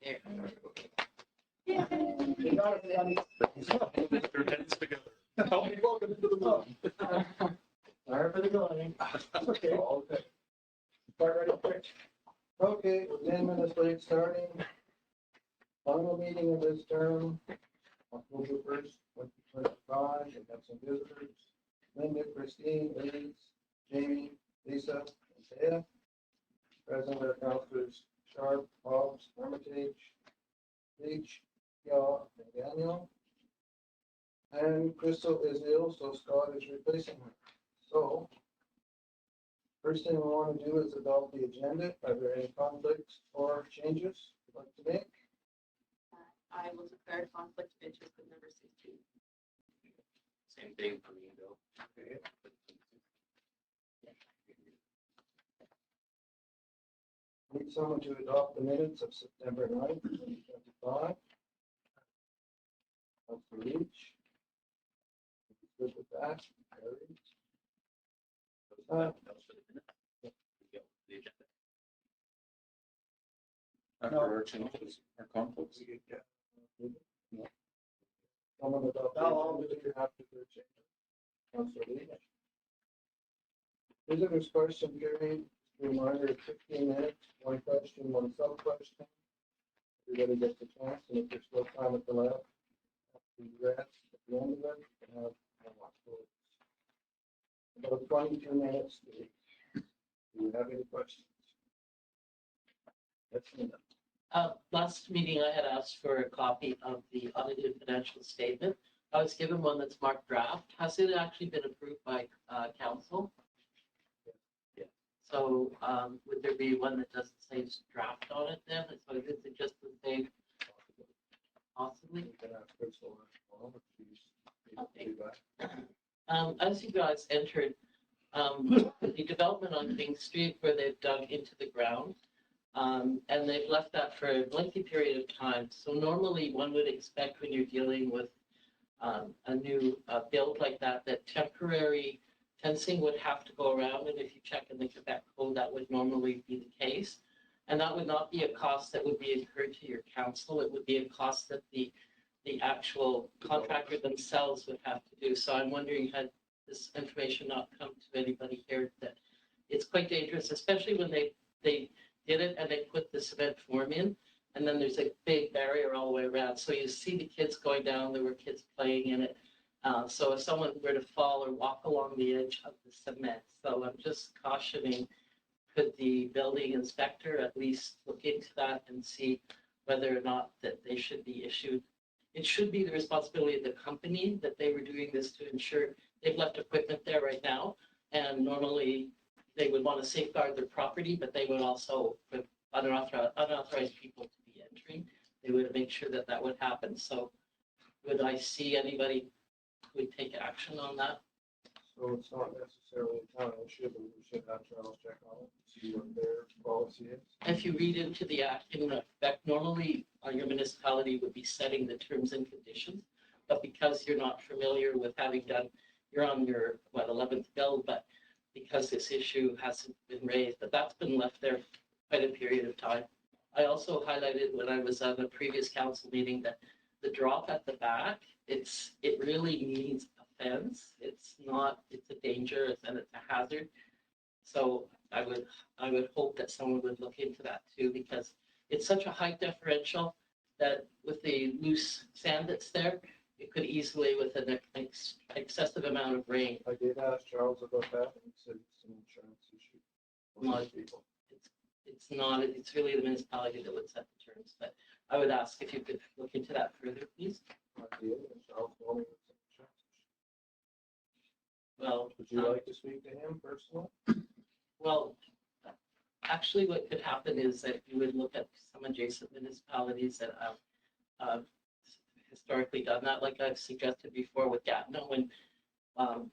There. You got it, Danny. Their heads together. Welcome to the room. Sorry for the going. Okay. All good. Start right up quick. Okay, we're 10 minutes late starting. Final meeting of this term, October 1st, 2025. We have some visitors. Linda, Christine, Liz, Jamie, Lisa, and Thea. Present are councilors Sharp, Hobbs, Armitage, Leach, Yaw, and Daniel. And Crystal is ill, so Scott is replacing her. So, first thing we want to do is adopt the agenda. Are there any conflicts or changes you'd like to make? I will declare conflict of interest with number 16. Same thing for me, though. Okay. Need someone to adopt the minutes of September 9th, 2025. Councilor Leach. Good with that. Carried. That was for the minute. There we go, the agenda. After our changes, our conflicts. Someone adopt. No, You have to do a change. Councilor Leach. Visitors question period, reminder, 15 minutes, one question, one sub-question. Everybody gets a chance, and if there's still time at the lab, after you rest at the end of it, you can have about 22 minutes. Do you have any questions? That's enough. Last meeting, I had asked for a copy of the audited financial statement. I was given one that's marked draft. Has it actually been approved by council? Yeah. So would there be one that doesn't say draft on it then? So is it just the same? Possibly. You can ask Crystal as well, if she's able to do that. As you guys entered, the development on King Street where they've dug into the ground, and they've left that for a lengthy period of time. So normally one would expect when you're dealing with a new build like that, that temporary fencing would have to go around. And if you check in the Quebec code, that would normally be the case. And that would not be a cost that would be incurred to your council. It would be a cost that the actual contractor themselves would have to do. So I'm wondering, had this information not come to anybody here, that it's quite dangerous, especially when they did it and they put the cement form in, and then there's a big barrier all the way around. So you see the kids going down, there were kids playing in it. So if someone were to fall or walk along the edge of the cement, so I'm just cautioning, could the building inspector at least look into that and see whether or not that they should be issued. It should be the responsibility of the company that they were doing this to ensure. They've left equipment there right now, and normally they would want to safeguard their property, but they would also, for unauthorized people to be entering, they would make sure that that would happen. So would I see anybody who would take action on that? So it's not necessarily a town issue, but we should have Charles check on it, see what their policy is. If you read into the act, in effect, normally your municipality would be setting the terms and conditions, but because you're not familiar with having done, you're on your, 11th bill, but because this issue hasn't been raised, but that's been left there quite a period of time. I also highlighted when I was on a previous council meeting that the drop at the back, it really needs a fence. It's a danger and it's a hazard. So I would hope that someone would look into that too, because it's such a high differential that with the loose sand that's there, it could easily, with an excessive amount of rain. I did ask Charles about that, and he said it's an insurance issue. for Not- some people. It's not, it's really the municipality that would set the terms, but I would ask if you could look into that further, please. I did, and Charles told me it's an insurance issue. Well, Would you like to speak to him personally? well, actually what could happen is that you would look at some adjacent municipalities that have historically done that, like I've suggested before with Gatineau, when the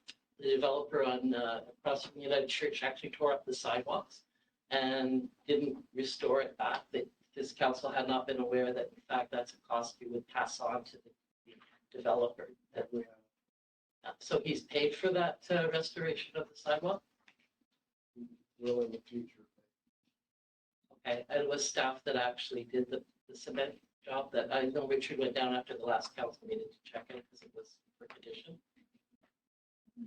developer on across from United Church actually tore up the sidewalks and didn't restore it back. That this council had not been aware that in fact that's a cost you would pass on to the developer. That, so he's paid for that restoration of the sidewalk. Will in the future. Okay, and it was staff that actually did the cement job that I know Richard went down after the last council meeting to check it because it was for condition. I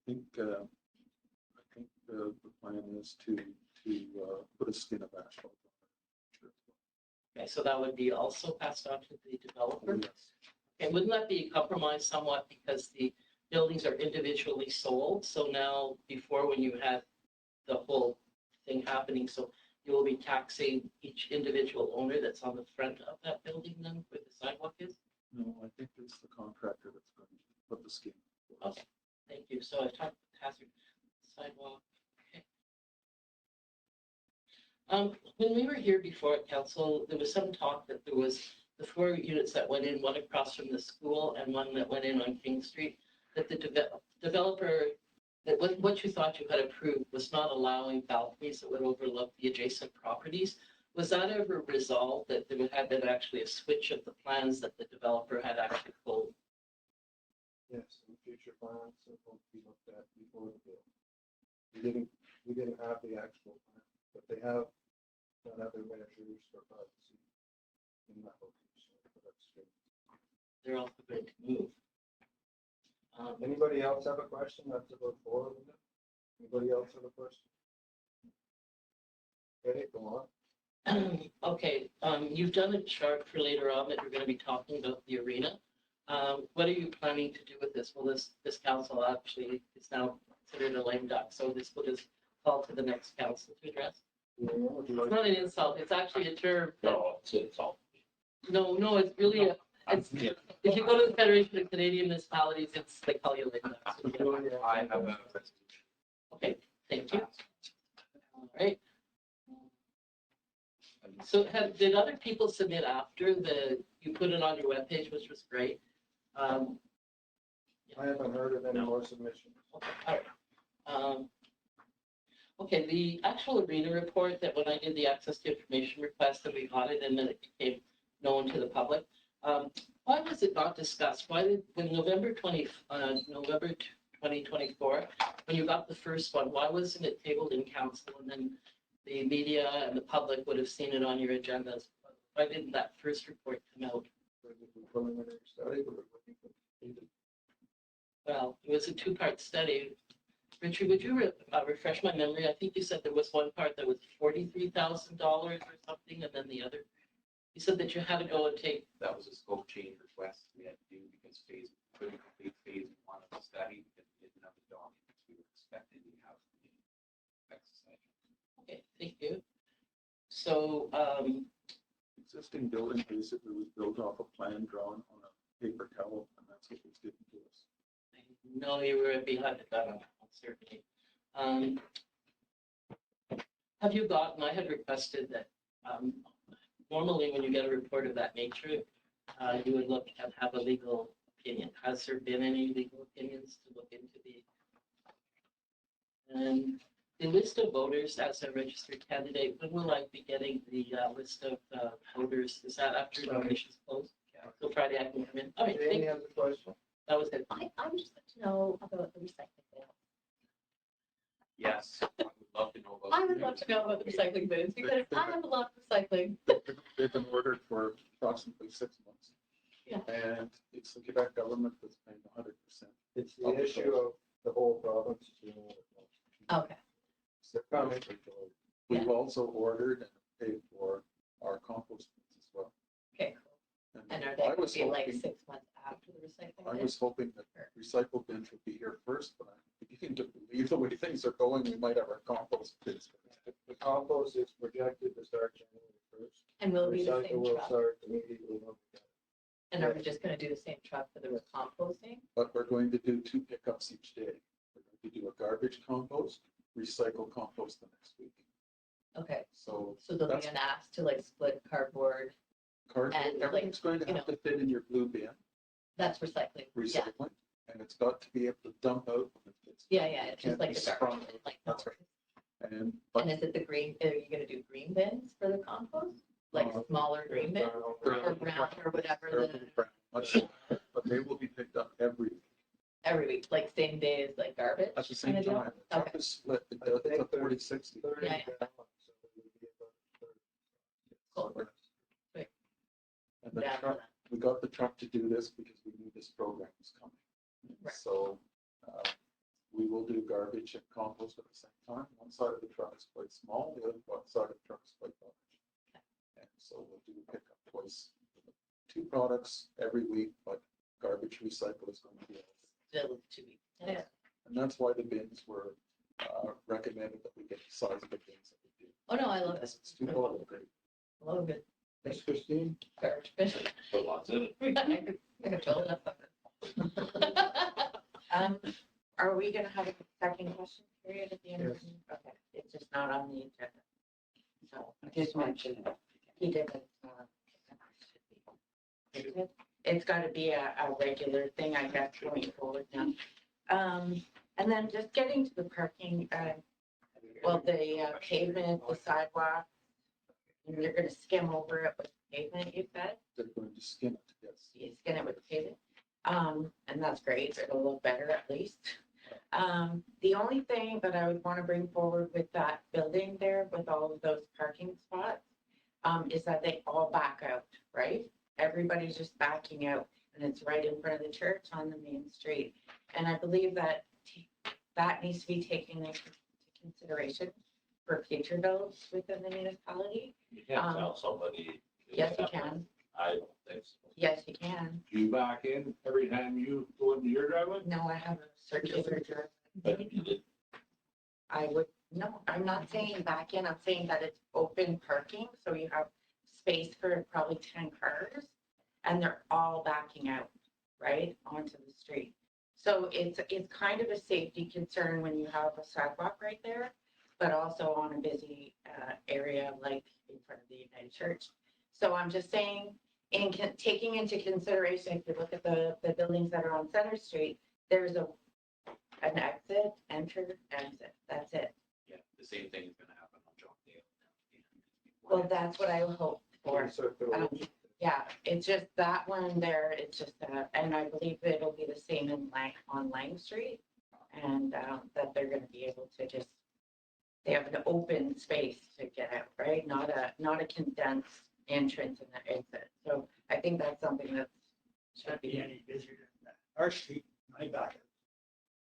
think the plan is to put a skin of asphalt on it. Okay, so that would be also passed on to the developer. Yes. Okay, wouldn't that be compromised somewhat because the buildings are individually sold? So now, before when you had the whole thing happening, so you will be taxing each individual owner that's on the front of that building then where the sidewalk is? No, I think it's the contractor that's going to put the skin. Okay, thank you. So I talked hazard sidewalk. Okay. When we were here before at council, there was some talk that there was the 4 units that went in, one across from the school and one that went in on King Street, that the developer, that what you thought you had approved was not allowing balconies that would overlook the adjacent properties. Was that ever resolved, that there had been actually a switch of the plans that the developer had actually pulled? Yes, in future plans, it will be looked at before the bill. We didn't have the actual plan, but they have done other measures for privacy in that location. But that's good. They're also going to move. Anybody else have a question? That's about 4 of them. Anybody else have a question? Okay, go on. Okay, you've done a chart for later on that you're going to be talking about the arena. What are you planning to do with this? Well, this council actually is now considered a lame duck, so this will just fall to the next council to address. Yeah, would you It's like- not an insult, it's actually a term. No, it's all. No, it's really, it's, if you go to the Federation of Canadian Municipalities, it's, they call you lame ducks. I have a. Okay, thank you. All right. So did other people submit after you put it on your webpage, which was great? I haven't heard of any more submissions. Okay, all right. Okay, the actual arena report that when I did the access to information request that we got it and then it became known to the public, why was it not discussed? Why did, when November 2024, when you got the first one, why wasn't it tabled in council and then the media and the public would have seen it on your agendas? Why didn't that first report come out? For the preliminary study, but it would be completed. Well, it was a 2-part study. Richard, would you refresh my memory? I think you said there was one part that was $43,000 or something, and then the other. You said that you had to go and take. That was a scope change request we had to do because couldn't complete phase 1 of the study because we didn't have the documents we were expecting to have for the exercise. Okay, thank you. So, Existing building basically was built off a plan drawn on a paper towel, and that's what was given to us. I know you were behind the gun on that one, certainly. Have you gotten? I had requested that. Normally, when you get a report of that nature, you would look and have a legal opinion. Has there been any legal opinions to look into the? And the list of voters as a registered candidate, when will I be getting the list of voters? Is that after nominations close? So Friday I can come in. All right, Jamie has a question. that was it. I would just like to know about the recycling bin. Yes, I would love to know about. I would love to know about the recycling bins because I have a lot of recycling. They've been ordered for approximately 6 months. Yeah. And it's the Quebec government that's paying 100%. It's the issue of the whole province. Okay. They're coming. We've also ordered and paid for our compost bins as well. Okay, cool. And are I they going was to be like hoping- 6 months after the recycling I bin? was hoping that recycle bins would be here first, but I'm beginning to believe the way things are going, we might have our compost bins. The compost is projected to start January 1st. And will it be the Recycle same will truck? start immediately when we get it. And are we just going to do the same truck for the composting? But we're going to do 2 pickups each day. We're going to do a garbage compost, recycle compost the next week. Okay, So so there'll be That's- an ask to like split cardboard. cardboard, And, like, everything's going to you have to fit in your blue bin, That's recycling. Yeah, recycling, and it's got to be able to dump out. when it's- yeah, it's just can't like be a sprung. garbage bin, like. That's right. And, And but is it the green, are you going to do green bins for the compost? Like smaller green bins or brown or whatever, they're a the- little brown, much smaller, but they will be picked up every week. every week, like same day as like garbage? At the same kinda deal? time, the truck Okay. is split, I it's a think 40/60. 30 Yeah, gallons, so down to that. We got the truck to do this because we knew this program was coming. Right. So we will do garbage and compost at the same time. One side of the truck is quite small, the other side of the truck is quite large. And so we'll do pickup twice. 2 products every week, but garbage recycle is going to be. Still to be. Yeah. And that's why the bins were recommended that we get the size of the bins that we do. Oh, no, I love it. It's 2 bottles, great. I love it. Thanks, Christine. Garbage bin. Put lots in it. I could fill it up. Are we gonna have a second question period at the end? Yes. Okay, it's just not on the agenda. So. Just mention it. He did it. It's gotta be a regular thing, I guess, going forward now. And then just getting to the parking, well, the pavement, the sidewalk, and you're gonna skim over it with pavement, you said? They're going to skim it, yes. You skin it with pavement. And that's great, it'll look better at least. The only thing that I would want to bring forward with that building there, with all of those parking spots, is that they all back out, right? Everybody's just backing out, and it's right in front of the church on the main street. And I believe that that needs to be taken into consideration for future builds within the municipality. You can't tell somebody. Yes, you can. I don't think so. Yes, you can. Do you back in every time you go into your driveway? No, I have a circular drive. But you did. I would, no, I'm not saying back in, I'm saying that it's open parking, so you have space for probably 10 cars, and they're all backing out, right, onto the street. So it's kind of a safety concern when you have a sidewalk right there, but also on a busy area like in front of the United Church. So I'm just saying, taking into consideration, if you look at the buildings that are on Center Street, there's an exit, enter, exit, that's it. Yeah, the same thing is gonna happen on John Dale. Well, that's what I hope for. Yeah, it's just that one there, it's just, and I believe it'll be the same on Lang Street. And that they're gonna be able to just, they have an open space to get out, right? Not a condensed entrance and the exit. So I think that's something that should Be be. any busier than that. Our street, my back.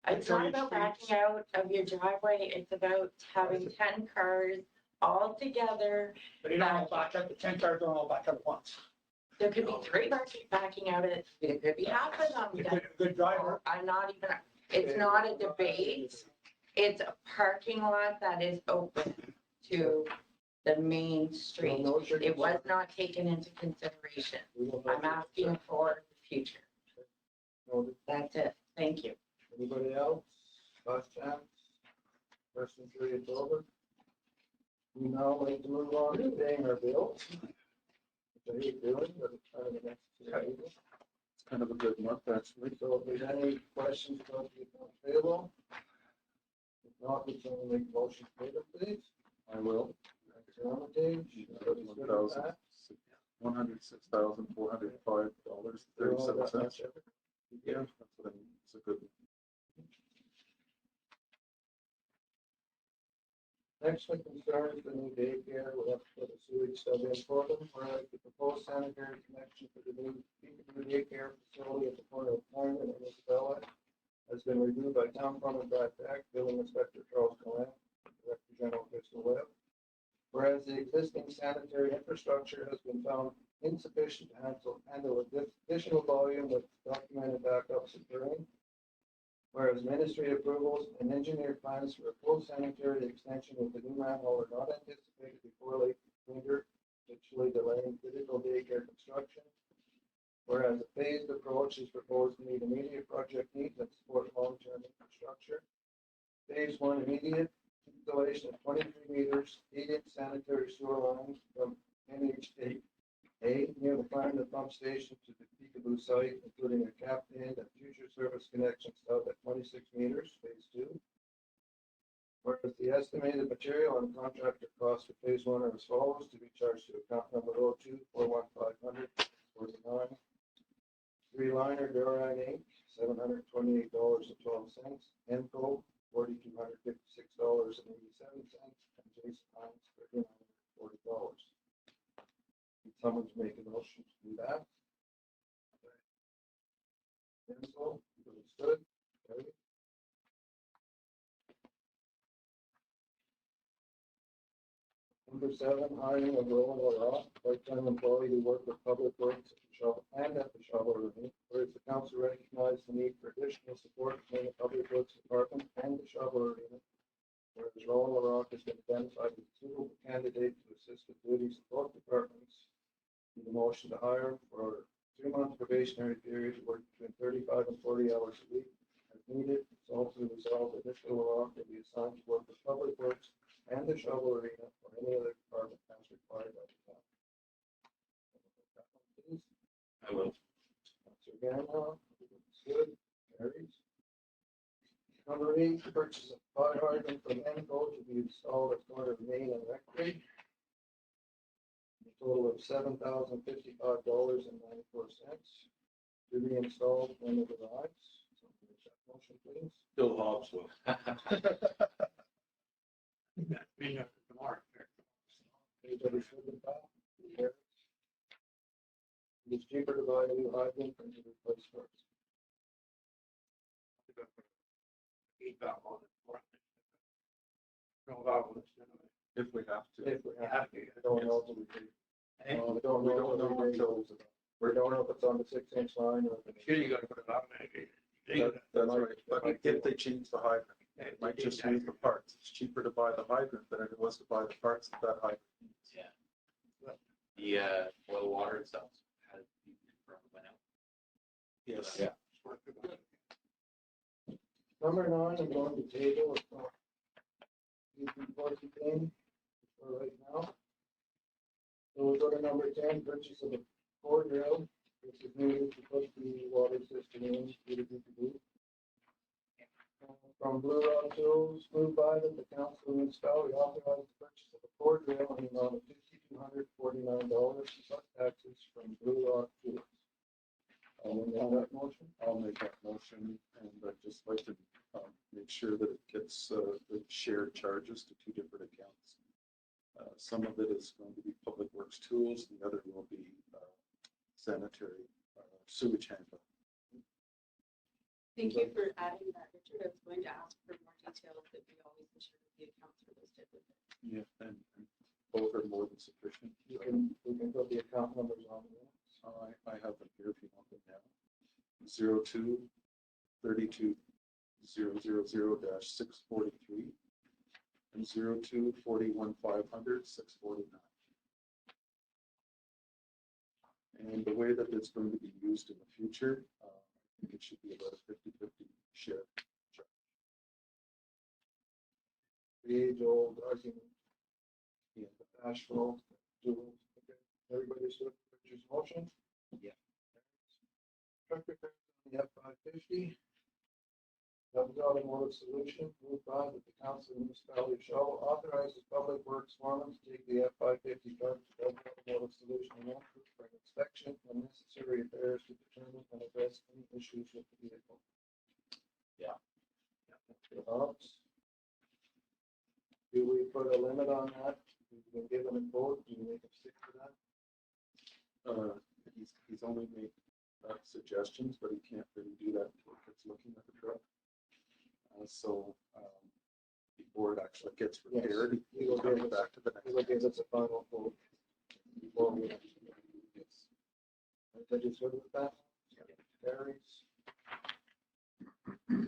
It's not about backing out of your driveway, it's about having 10 cars all together. But you don't all back up, the 10 cars don't all back up at once. There could be 3 backing out, it could be half of A them. good driver. I'm not even, it's not a debate. It's a parking lot that is open to the main street. It was not taken into consideration. I'm asking for the future. That's it. Thank you. Anybody else? Last chance? Question period's over. We now need to move on to paying our bills. What are you doing? But it's kind of the next 2 meetings. It's kind of a good month, actually. So if there's any questions about the account payable? If not, we can make a motion to pay them, please. I will. On the page. Everybody's good with that? $106,405.37. Yeah, that's what I mean. It's a good one. Next one concerns the new daycare. We have to put a sewage sub in for them. Whereas the proposed sanitary connection for the new daycare facility at the corner of Clarendon and Isabella has been reviewed by Town Farm and Brad Beck, Building Inspector Charles Cohen, Director General Crystal Webb. Whereas the existing sanitary infrastructure has been found insufficient to handle additional volume with documented backups occurring. Whereas ministry approvals and engineered plans for a full sanitary extension with the new manhole are not anticipated before late winter, potentially delaying critical daycare construction. Whereas a phased approach is proposed to meet immediate project needs and support long-term infrastructure. Phase 1 immediate installation of 23 meters, 8-inch sanitary sewer lines from NH8 near the Clarendon pump station to the Peekaboo site, including a capped end and future service connection stub at 26 meters, phase 2. Whereas the estimated material and contractor costs for phase 1 are as follows, to be charged to account number 02-41500-49. 3-liner Duran Inc., $728.12. Emco, $4,256.87, and Jason Hines, $340. Someone's making a motion to do that. Info, looks good. Carried. Number 7, hiring of Roland Rock, part-time employee to work with Public Works and at the Shawville Arena. Whereas the council recognized the need for additional support from the Public Works Department and the Shawville Arena. Whereas Roland Rock has been identified as a suitable candidate to assist with duties of both departments. Need a motion to hire for a 3-month probationary period to work between 35 and 40 hours a week. As needed, it's also resolved that Mr. LaRock will be assigned to work with Public Works and the Shawville Arena or any other department as required by the town. Please. I will. Councilor Gamble, looks good, carries. Number 8, purchase of fire hydrant from Enco to be installed at corner of Main and Rectory. A total of $7,055.94 to be installed when it arrives. So, make that motion, please. Bill Hobbs will. Being up tomorrow. Anybody good with that? Carries. It's cheaper to buy a new hydrant than to replace parts. If we have to. If we have to, we don't know till we do. We don't We know don't know till we until, do. We don't know if it's on the 6-inch line or if it's. Sure, you gotta put it on there. that's right, but if they change the hydrant, it might just use the parts. It's cheaper to buy the hydrant than it was to buy the parts of that hydrant. Yeah. The oil water itself has been confirmed went out. Yes. Yeah. Number 9, I'm going to table it. Thing for right now. So we'll go to number 10, purchase of a core drill, which is needed to put the water system in. From Blue Rock Tools, moved by that the council of municipality authorized the purchase of a core drill in the amount of $5,249 plus taxes from Blue Rock Tools. I'll make that motion. I'll make that motion, and I'd just like to make sure that it gets the shared charges to 2 different accounts. Some of it is going to be Public Works tools, the other will be sanitary sewage handling. Thank you for adding that, Richard. I was going to ask for more details, but we always ensure that the accounts for those different. Yeah, and both are more than sufficient. We can put the account numbers on there. I have them here if you want them now. 02 32 000-643 and 02 41 500 649. And the way that it's going to be used in the future, I think it should be about a 50-50 share. The age-old argument. Yeah, the Asheville tools. Okay. Everybody's good with Richard's motion? Yeah. Truck repairs on the F-550. Dubbed Automotive Solution, moved by that the council of municipality of Shawville authorizes Public Works foreman to take the F-550 truck to Dubbed Automotive Solution and Antwerp for an inspection and necessary repairs to determine and address any issues with the vehicle. Yeah. Do we put a limit on that? We've been given a quote, do you make a stick to that? He's only made suggestions, but he can't really do that until he gets looking at the truck. So before it actually gets repaired, He he'll will come give us, back to the he will next. give us a final quote. Before we. Everybody good with that? Carries.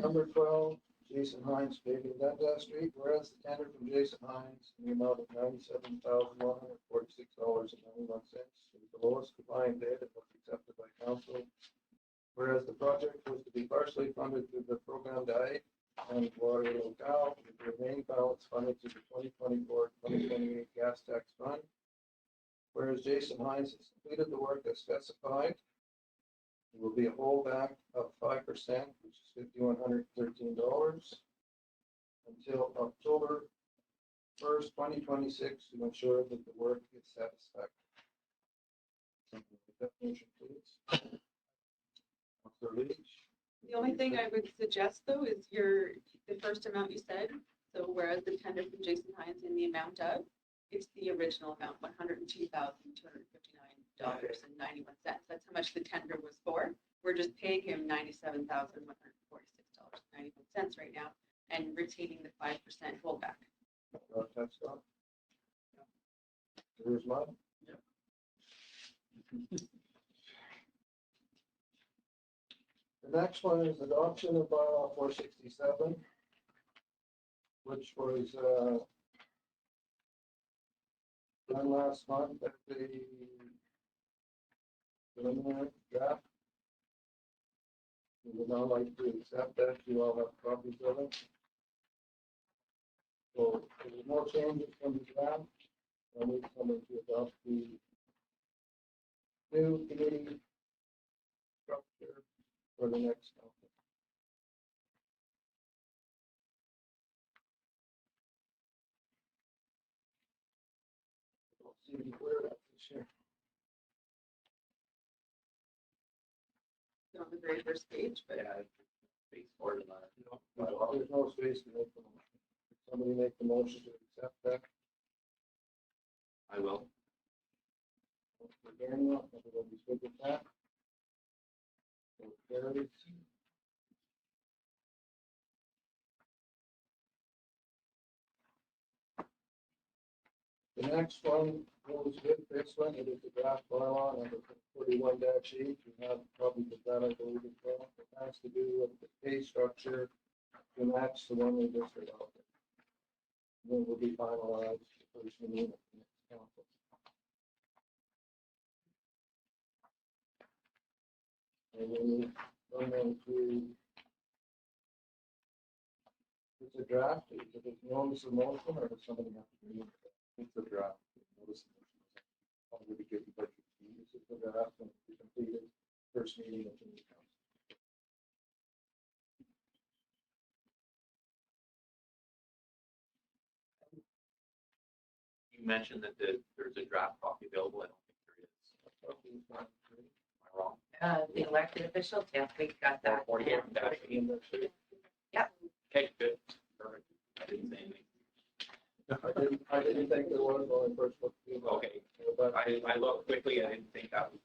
Number 12, Jason Hines paving Dundas Street, whereas the tender from Jason Hines in the amount of $97,146.91 is the lowest combined bid and was accepted by council. Whereas the project was to be partially funded through the program diet and water locale, with the remaining balance funded through the 2024-2028 gas tax fund. Whereas Jason Hines has completed the work as specified, there will be a holdback of 5%, which is $5,113, until October 1st, 2026, to ensure that the work is satisfactory. Definition, please. Councilor Leach. The only thing I would suggest though is the first amount you said, so whereas the tender from Jason Hines in the amount of, it's the original amount, $102,259.91. $97,146.91. That's how much the tender was for. We're just paying him $97,146.91 right now and retaining the 5% holdback. That's Scott. Here's mine. The next one is adoption of bylaw 467, which was done last month at the preliminary draft. We would now like to accept that. You all have copies of it. So there's more changes from the draft. I need someone to adopt the new committee structure for the next council. Don't see any clear up this year. On the very first page, but Yeah, space for it. There's no space to make the motion. Somebody make the motion to accept that. I will. Daniel, everybody's good with that? So carries. The next one goes with this one. It is the draft bylaw number 41-8. You have copies of that, I believe, as well. It has to do with the pay structure to match the one we just adopted. Then will be finalized the first meeting of the next council. And then we're going to, it's a draft, is it a notice of motion or does somebody have to read it? It's a draft. Notice of motion is already given, but This is the draft and we completed first meeting of the new council. You mentioned that there's a draft copy available. I don't think there is. Am I wrong? The elected officials, yes, we got that. 48-8. Yep. Okay, good. Perfect. I didn't say anything. I didn't think there was when I first looked through. Okay. But, I looked quickly. I didn't think that was.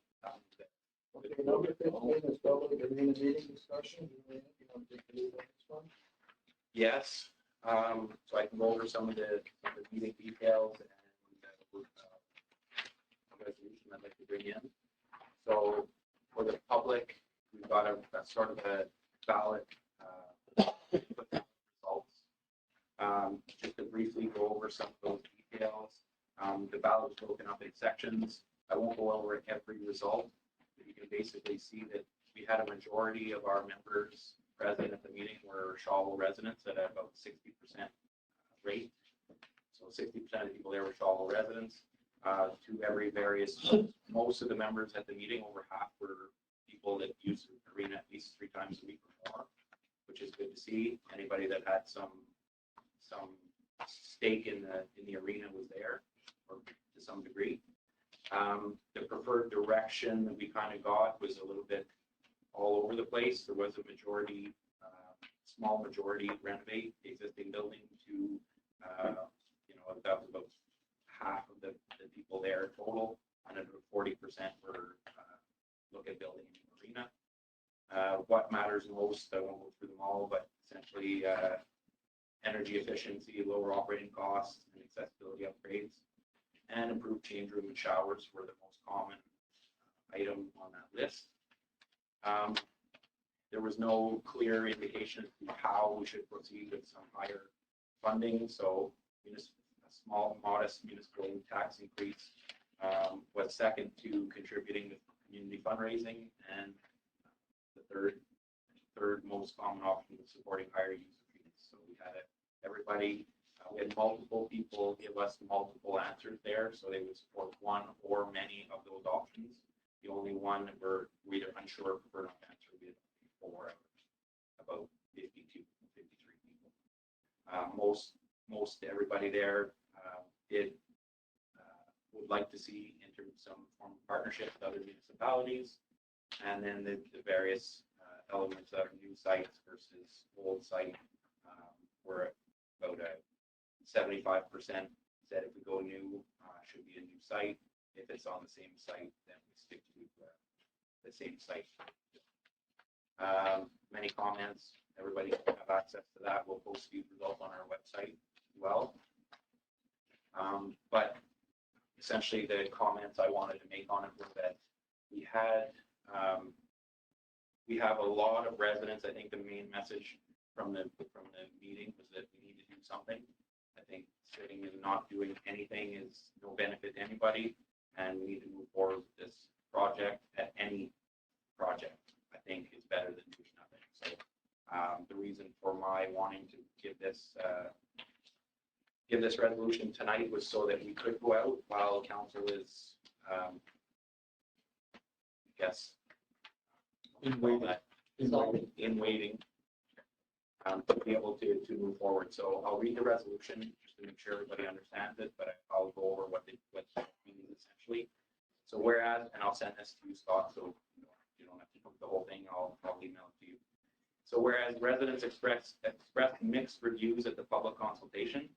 okay, number 15 is public arena meeting discussion. Do you want to take the lead on this one? Yes, so I can go over some of the meeting details and a resolution I'd like to bring in. So for the public, we've got a sort of a ballot results. Just to briefly go over some of those details. The ballot is broken up in sections. I won't go over every result, but you can basically see that we had a majority of our members present at the meeting were Shawville residents at about 60% rate. So 60% of the people there were Shawville residents. To every various, most of the members at the meeting, over half were people that use the arena at least 3 times a week or more, which is good to see. Anybody that had some stake in the arena was there, or to some degree. The preferred direction that we kind of got was a little bit all over the place. There was a majority, small majority renovate the existing building to, that was about half of the people there total, and about 40% were look at building a new arena. What matters most, I won't go through them all, but essentially energy efficiency, lower operating costs, and accessibility upgrades, and improved change room and showers were the most common item on that list. There was no clear indication as to how we should proceed with some higher funding, so a small, modest municipal tax increase was second to contributing to community fundraising, and the third most common option was supporting higher user fees. So we had everybody, we had multiple people give us multiple answers there, so they would support one or many of those options. The only one that we're either unsure, prefer not to answer, we had 4 about 52, 53 people. Most everybody there would like to see enter some form of partnership with other municipalities, and then the various elements of new sites versus old site were about 75% said if we go new, should be a new site. if it's on the same site, then we stick to the same site. Many comments, everybody can have access to that. We'll post these results on our website as well. But essentially the comments I wanted to make on it were that we have a lot of residents. I think the main message from the meeting was that we need to do something. I think sitting and not doing anything is no benefit to anybody, and we need to move forward with this project. At any project, I think is better than doing nothing. So the reason for my wanting to give this resolution tonight was so that we could go out while council is, I guess, In waiting. in waiting, to be able to move forward. So I'll read the resolution just to make sure everybody understands it, but I'll go over what it means essentially. So whereas, and I'll send this to you, Scott, so you don't have to put the whole thing. I'll email it to you. So whereas residents expressed mixed reviews at the public consultation,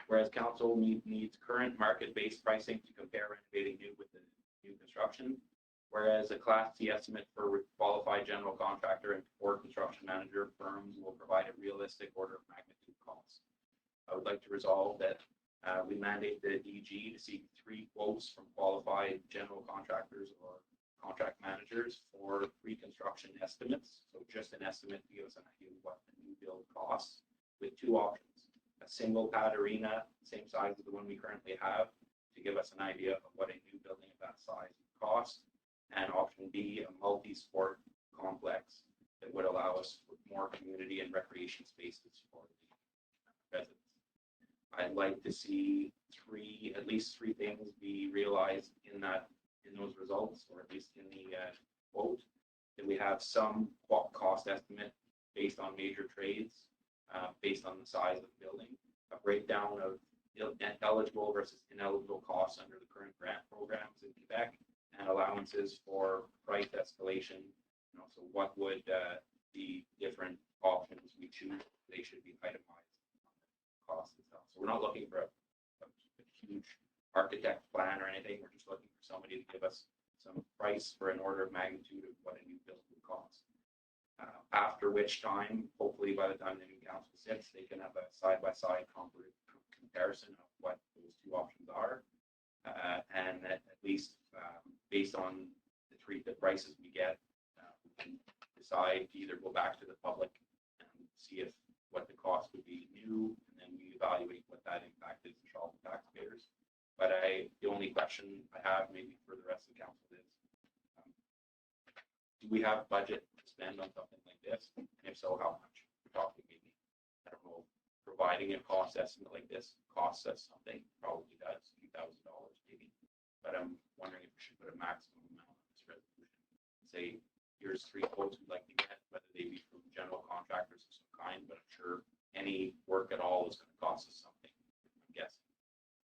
whereas council needs current market-based pricing to compare renovating new with the new construction, whereas a Class C estimate for qualified general contractor and or construction manager firms will provide a realistic order of magnitude cost. I would like to resolve that we mandate the DG to seek 3 quotes from qualified general contractors or contract managers for pre-construction estimates. So just an estimate to give us an idea of what the new build costs, with 2 options: a single pad arena, same size as the one we currently have, to give us an idea of what a new building of that size would cost, and option B, a multi-sport complex that would allow us more community and recreation spaces for the residents. I'd like to see at least three things be realized in those results, or at least in the quote, that we have some cost estimate based on major trades, based on the size of the building, a breakdown of eligible versus ineligible costs under the current grant programs in Quebec, and allowances for price escalation. So what would the different options we choose? They should be itemized on the cost itself. So we're not looking for a huge architect plan or anything. We're just looking for somebody to give us some price for an order of magnitude of what a new build would cost. After which time, hopefully by the time the new council sits, they can have a side-by-side comparison of what those 2 options are. And at least based on the prices we get, we can decide to either go back to the public and see what the cost would be new, and then we evaluate what that impact is to Shawville taxpayers. But the only question I have maybe for the rest of the council is, do we have budget to spend on something like this? And if so, how much? We're talking maybe, I don't know, providing a cost estimate like this costs us something, probably does, $2,000 maybe. But I'm wondering if we should put a maximum amount on this resolution. Say, here's 3 quotes we'd like to get, whether they be from general contractors of some kind, but I'm sure any work at all is going to cost us something, I'm guessing.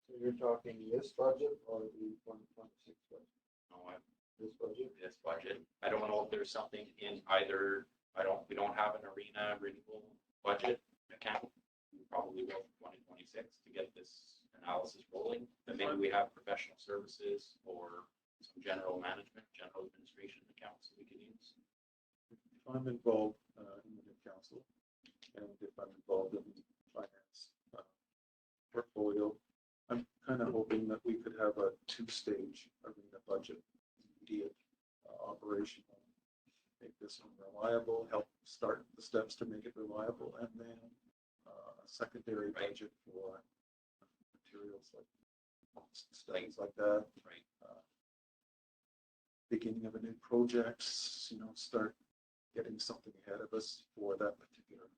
So you're talking this budget or the 2026 budget? No, This budget? this budget. I don't know if there's something in either, we don't have an arena renewal budget account. We probably will for 2026 to get this analysis rolling. But maybe we have professional services or some general management, general administration accounts that we can use. If I'm involved in the new council, and if I'm involved in the finance portfolio, I'm kind of hoping that we could have a 2-stage arena budget, immediate operational, make this one reliable, help start the steps to make it reliable, and then a secondary budget for materials like studies like that. Right. Beginning of a new project, start getting something ahead of us for that particular.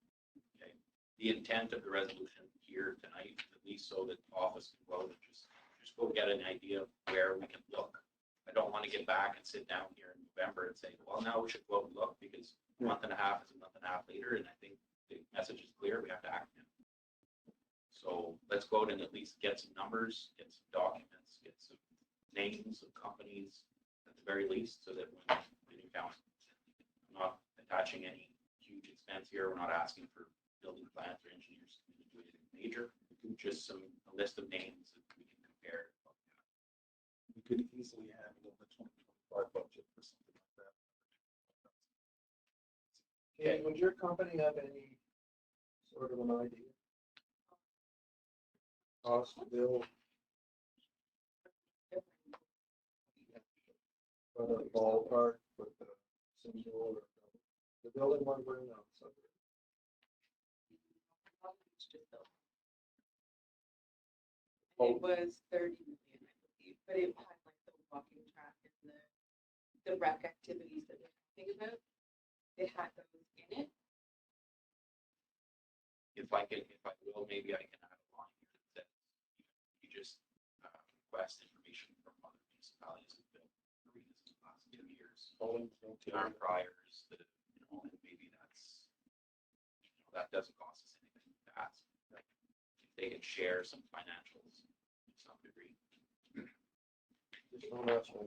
Okay. The intent of the resolution here tonight, at least so that the office can go and just go get an idea of where we can look. I don't want to get back and sit down here in November and say, well, now we should go and look, because a month and a half is a month and a half later, and I think the message is clear. We have to act now. So let's go out and at least get some numbers, get some documents, get some names of companies at the very least, so that when the new council, I'm not attaching any huge expense here. We're not asking for building plans or engineers to do anything major. Just a list of names that we can compare. We could easily handle the 2025 budget for something like that. Okay, would your company have any sort of an idea? Cost to build, but a ballpark with the single or the building one we're in, so. It was 30 million, I believe, but it had like the walking track and the rec activities that we're talking about. It had those in it. If I will, maybe I can add a line here that you just request information from other municipalities who built arenas in the last 2 years. Our priors, and maybe that's, that doesn't cost us anything to ask. Like, if they can share some financials to some degree. Just one last one.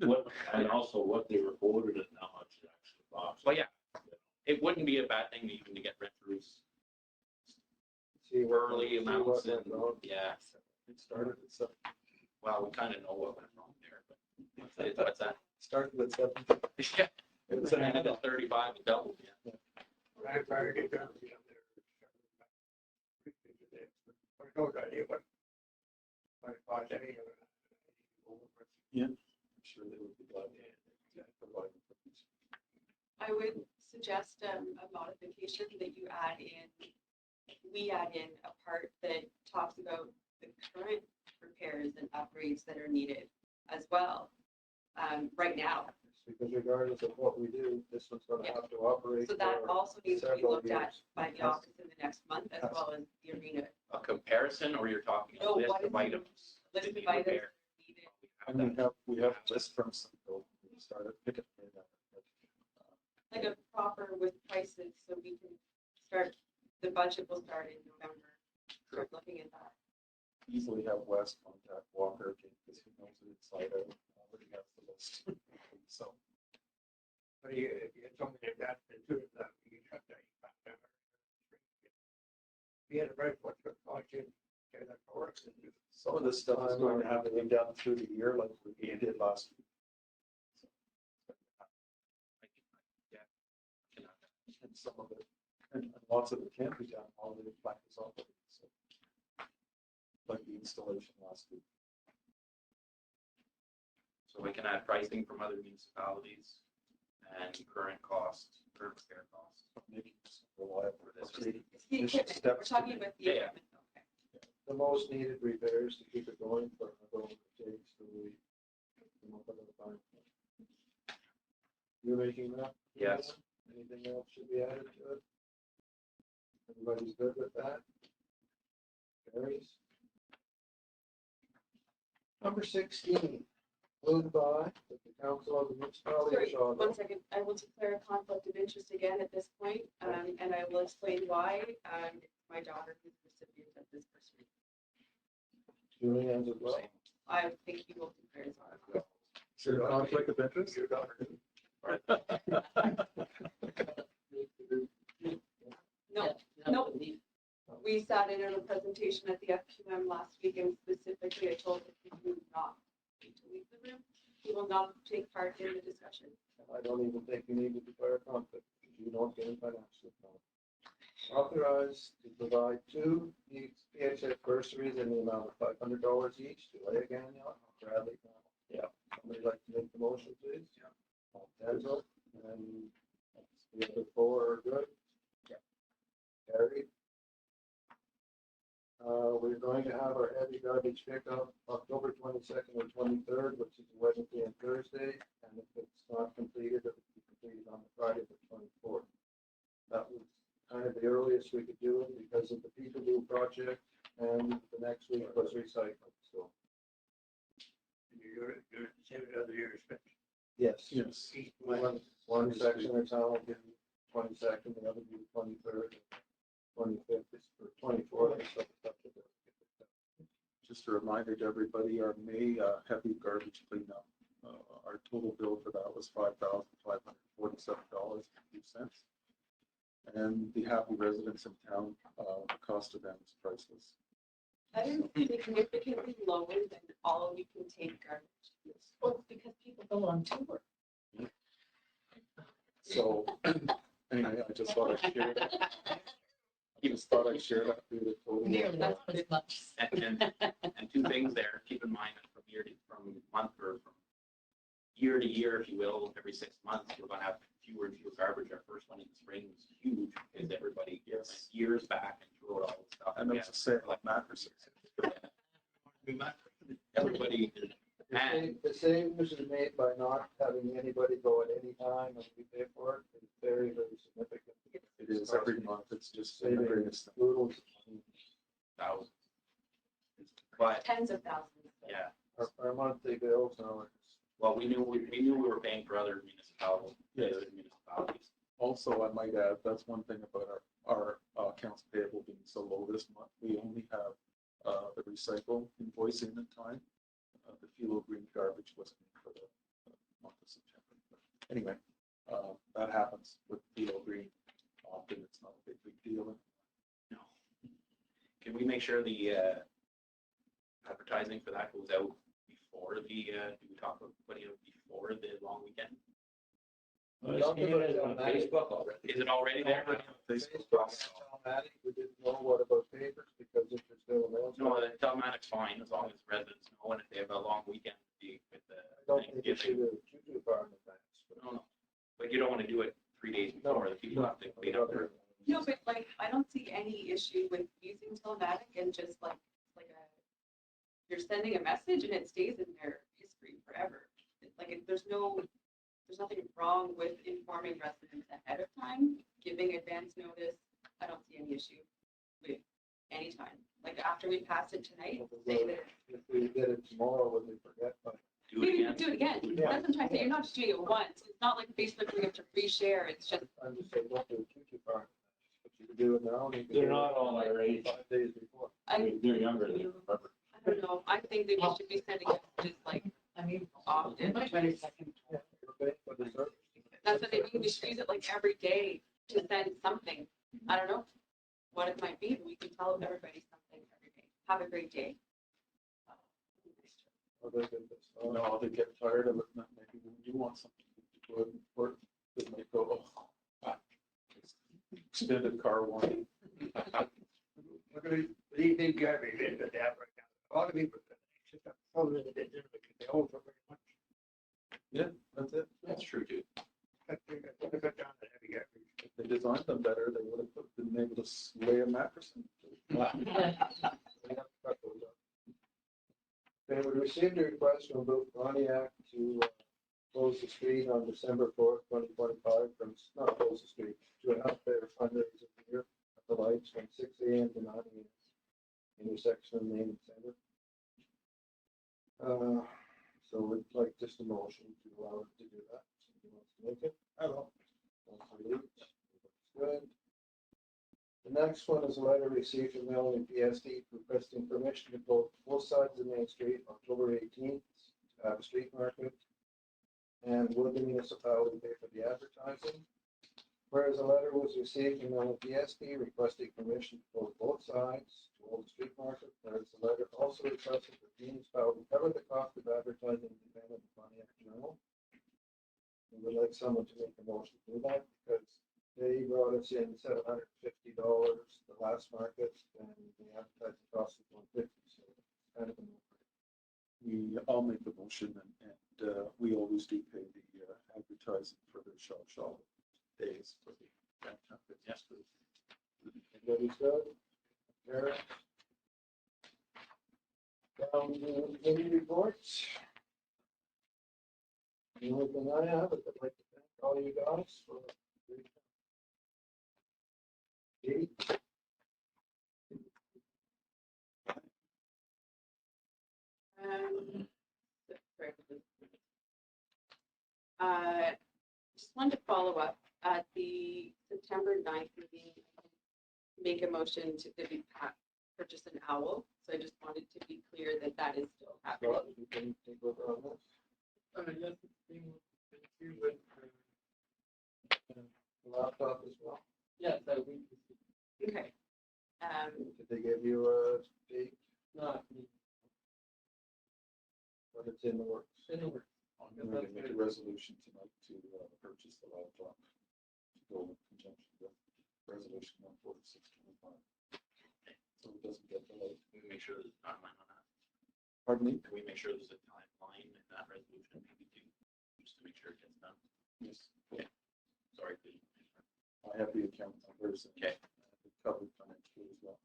What, and also what they were quoted and how much it actually cost. Well, yeah, it wouldn't be a bad thing to even to get rent-throughs See what, early see amounts what and, went wrong. yeah, It started at 7. well, we kind of know what went wrong there, but what's that? Started at 7. Yeah, It was and an then the 35 doubled, yeah. I tried to get down to the other. I know that it was. I thought any of it. Yeah, I'm sure they would be glad to provide information. I would suggest a modification that you add in, we add in a part that talks about the current repairs and upgrades that are needed as well, right now. Because regardless of what we do, this one's gonna have to operate. So that for also needs to be several looked at years. by the office in the next month, as well as the arena. A comparison, or you're talking a No, list what of is items List that of need items repair? needed. And we have a list from Simcoe. We started picking it up. Like a proper with prices, so we can start, the budget will start in November. Start looking at that. Easily have Wes contact Walker because he knows it inside out. Already has the list. So But if you had something like that, then too, that you have to. Be at a break, what's the cost you get that for us? some of this stuff is going to have to be done through the year like we did last week. And some of it, and lots of it can be done while the plant is operating. So, like the installation last week. So we can add pricing from other municipalities and current costs, current repair costs. Making this reliable. For this. It's the Initial equipment, we're steps to talking make. about the Yeah, yeah. equipment, okay. The most needed repairs to keep it going for how long it takes to really come up with a plan. You're making that? Yes. Anything else should be added to it? Everybody's good with that? Carries. Number 16, moved by the Council of the Municipality of Sorry, Shawville. 1 second, I will declare a conflict of interest again at this point, and I will explain why. My daughter is the recipient of this bursary. Julianne's as well. I think he will declare his own. Is there a conflict of interest? Your daughter. No, Yeah, you have no. to leave. We sat in on a presentation at the FQM last week, and specifically I told him he would not need to leave the room. He will not take part in the discussion. I don't even think you need to declare a conflict, because you don't get it financially. Authorized to provide 2 PHS bursaries in the amount of $500 each to Leah Gagnon, Bradley. Yeah. Somebody like to make the motion, please? Yeah. Denzel, and the other 4 are good? Yeah. Carried. We're going to have our heavy garbage pickup October 22nd and 23rd, which is Wednesday and Thursday, and if it's not completed, it will be completed on the Friday the 24th. That was kind of the earliest we could do it because of the Peekaboo project, and the next week was recycling, so. You're the same as other years, but Yes. Yes. each One section of town will do 22nd, the other do 23rd, 25th, or 24th. Just a reminder to everybody, our May heavy garbage cleanup, our total bill for that was $5,547.02. And the happy residents in town, the cost of them is priceless. That is significantly lower than all we can take garbage. Well, it's because people go on tour. So, anyway, I just thought I'd share that. I just thought I'd share that through the total. Nearly as much. And two things there, keep in mind that from month or from year to year, if you will, every 6 months, we're gonna have fewer and fewer garbage. Our first one in the spring was huge because everybody went years back and threw out all the stuff. And it's a sale like mattresses. Everybody, and The savings is made by not having anybody go at any time and we pay for it. It's very, very significant. It is every month, it's just the Saving greatest thing. Oodles. thousands. But, Tens of thousands. yeah, Our monthly bills now. well, we knew we were paying for other municipalities. Also, I might add, that's one thing about our accounts payable being so low this month. We only have the recycle invoice in time. The Philo Green garbage wasn't in for the month of September. But anyway, that happens with Philo Green. Often it's not a big deal. No. Can we make sure the advertising for that goes out before the, do we talk about putting it before the long weekend? Well, it's aimed on Facebook already. Is it already there? Facebook. Automatic, we didn't know what about papers because if it's still available. No, the telematics fine as long as residents know, and if they have a long weekend with the I don't think it should Thanksgiving. do too far in advance. No, but you don't want to do it 3 days before, the people have to clean up their. No, but like, I don't see any issue with using telematic and just like you're sending a message and it stays in their history forever. It's like, there's nothing wrong with informing residents ahead of time, giving advance notice. I don't see any issue with any time. Like after we pass it tonight, say that. If we did it tomorrow, would we forget? But Do it again. Do it again. Yeah. That's what I'm trying to say. You're not just doing it once. It's not like Facebook we have to reshare. It's just, I'm just saying, don't do it too far. But you can do it now. And you can They're do it not all our age. 5 days before. They're younger than you, remember? I don't know. I think that we should be sending messages like often. Yeah, you're paying for the service. That's what I mean. We should use it like every day to send something. I don't know what it might be, but we can tell everybody something every day. Have a great day. Other than this, No, they get tired of it. and Maybe when you want something to go and work, they might go, oh, extended car warranty. Look at the evening garbage in the dab right now. A lot of people, it's just a problem that they do because they own so very much. Yeah, that's it. That's true too. But they got down to heavy garbage. If they designed them better, they would have been able to lay a mattress in. we have to cut those up. Okay, we received a request from Bill Pontiac to close the street on December 4th, 2025, from, not close the street, to have their fundraiser here at the lights from 6 a.m. to 9 a.m. Intersection of Main and Center. So we'd like just a motion to allow it to do that. Somebody wants to make it? Hello. Good. The next one is a letter received from Melanie PSD requesting permission to close both sides of Main Street October 18th to have a street market. And would the municipality pay for the advertising? Whereas a letter was received from Melanie PSD requesting permission to close both sides to hold a street market. Whereas the letter also requested that the municipality cover the cost of advertising in the event of the Pontiac Journal. We would like someone to make a motion to do that because they brought us in $750 the last market and the advertising cost is $150. So it's kind of a no-brainer. I'll make the motion and we always do pay the advertising for the Shawville days for the event. Yes, please. Everybody's good? Eric? Down to committee reports. The only thing I have is I'd like to thank all you guys for Kate? Just wanted to follow up at the September 9th meeting, make a motion to purchase an owl. So I just wanted to be clear that that is still happening. Scott, you can take over on this. Yes, it's being, you would, The laptop as well. Yeah, so we, Okay. Did they give you a date? not, But it's in the works. anywhere. I'm going to make a resolution tonight to purchase the laptop to go in conjunction with resolution 14625. So it doesn't get delayed. Can we make sure there's a timeline on that? Pardon me? Can we make sure there's a timeline in that resolution, maybe too, just to make sure it gets done? Yes. Sorry, please. I have the account numbers. And Okay. it covered financially as well.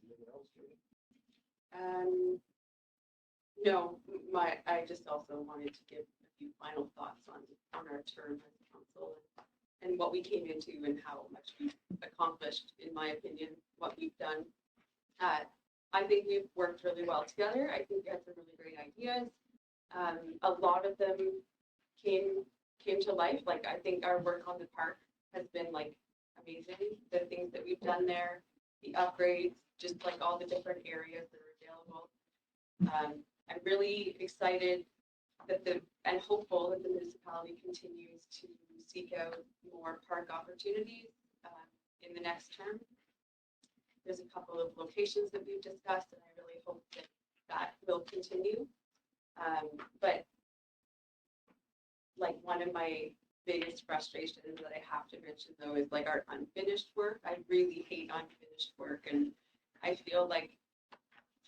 Anything else, Katie? No, I just also wanted to give a few final thoughts on our term as council and what we came into and how much we've accomplished, in my opinion, what we've done. I think we've worked really well together. I think we had some really great ideas. A lot of them came to life. Like, I think our work on the park has been like amazing. The things that we've done there, the upgrades, just like all the different areas that are available. I'm really excited and hopeful that the municipality continues to seek out more park opportunities in the next term. There's a couple of locations that we've discussed, and I really hope that will continue. But like, one of my biggest frustrations that I have to mention, though, is like our unfinished work. I really hate unfinished work, and I feel like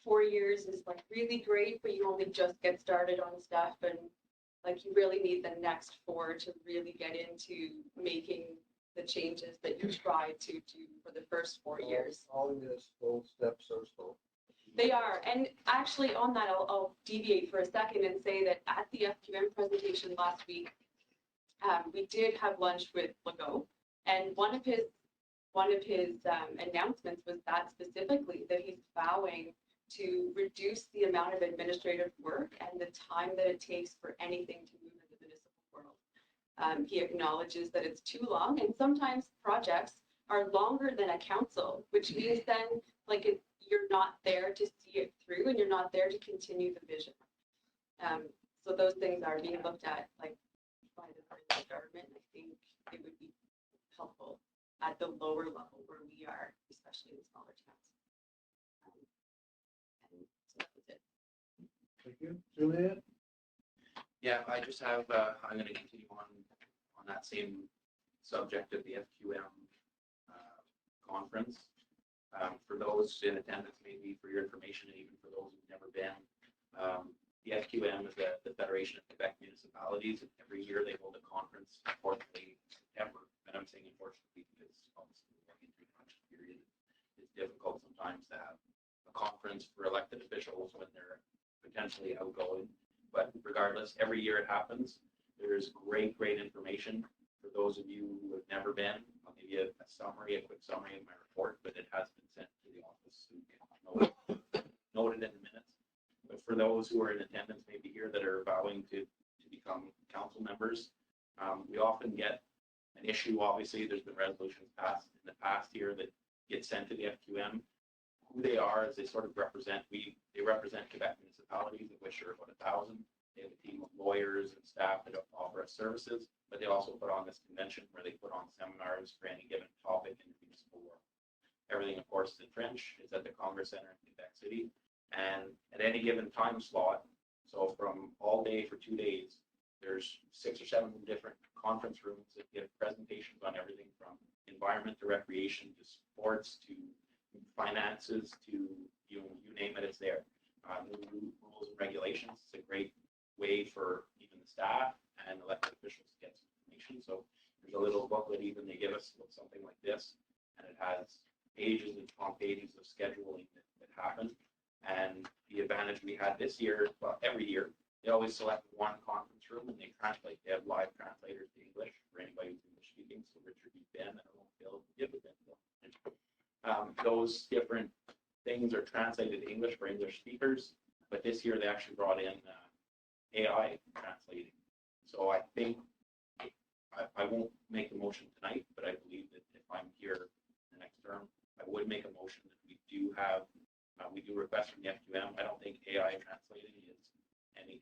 4 years is like really great, but you only just get started on stuff, and like, you really need the next 4 to really get into making the changes that you tried to do for the first 4 years. All municipal steps are slow. They are. And actually, on that, I'll deviate for a second and say that at the FQM presentation last week, we did have lunch with Legault, and one of his announcements was that specifically that he's vowing to reduce the amount of administrative work and the time that it takes for anything to move in the municipal world. He acknowledges that it's too long, and sometimes projects are longer than a council, which means then like you're not there to see it through, and you're not there to continue the vision. So those things are being looked at like by the government. I think it would be helpful at the lower level where we are, especially in smaller towns. And so that was it. Thank you. Juliet? Yeah, I just have, I'm going to continue on that same subject of the FQM conference. For those in attendance, maybe for your information, and even for those who've never been, the FQM is the Federation of Quebec Municipalities. And every year they hold a conference, unfortunately, in September. And I'm saying unfortunately because obviously we're working through the election period. It's difficult sometimes to have a conference for elected officials when they're potentially outgoing. But regardless, every year it happens. There's great information. For those of you who have never been, I'll give you a quick summary of my report, but it has been sent to the office so you can note it in the minutes. But for those who are in attendance, maybe here, that are vowing to become council members, we often get an issue. Obviously, there's been resolutions passed in the past year that get sent to the FQM. Who they are is they sort of represent, they represent Quebec municipalities, of which are about 1,000. They have a team of lawyers and staff that offer us services, but they also put on this convention where they put on seminars for any given topic in the municipal world. Everything, of course, in French is at the Congress Center in Quebec City. And at any given time slot, so from all day for 2 days, there's 6 or 7 different conference rooms that give presentations on everything from environment to recreation to sports to finances to, you name it, it's there. New rules and regulations. It's a great way for even the staff and elected officials to get some information. So there's a little booklet even they give us, looks something like this, and it has pages and pages of scheduling that happen. And the advantage we had this year, well, every year, they always select one conference room and they translate. They have live translators to English for anybody who's English speaking. So Richard, you've been, I don't know if Bill did with it. Those different things are translated to English for English speakers, but this year they actually brought in AI translating. So I think I won't make a motion tonight, but I believe that if I'm here the next term, I would make a motion that we do have, we do request from the FQM. I don't think AI translating is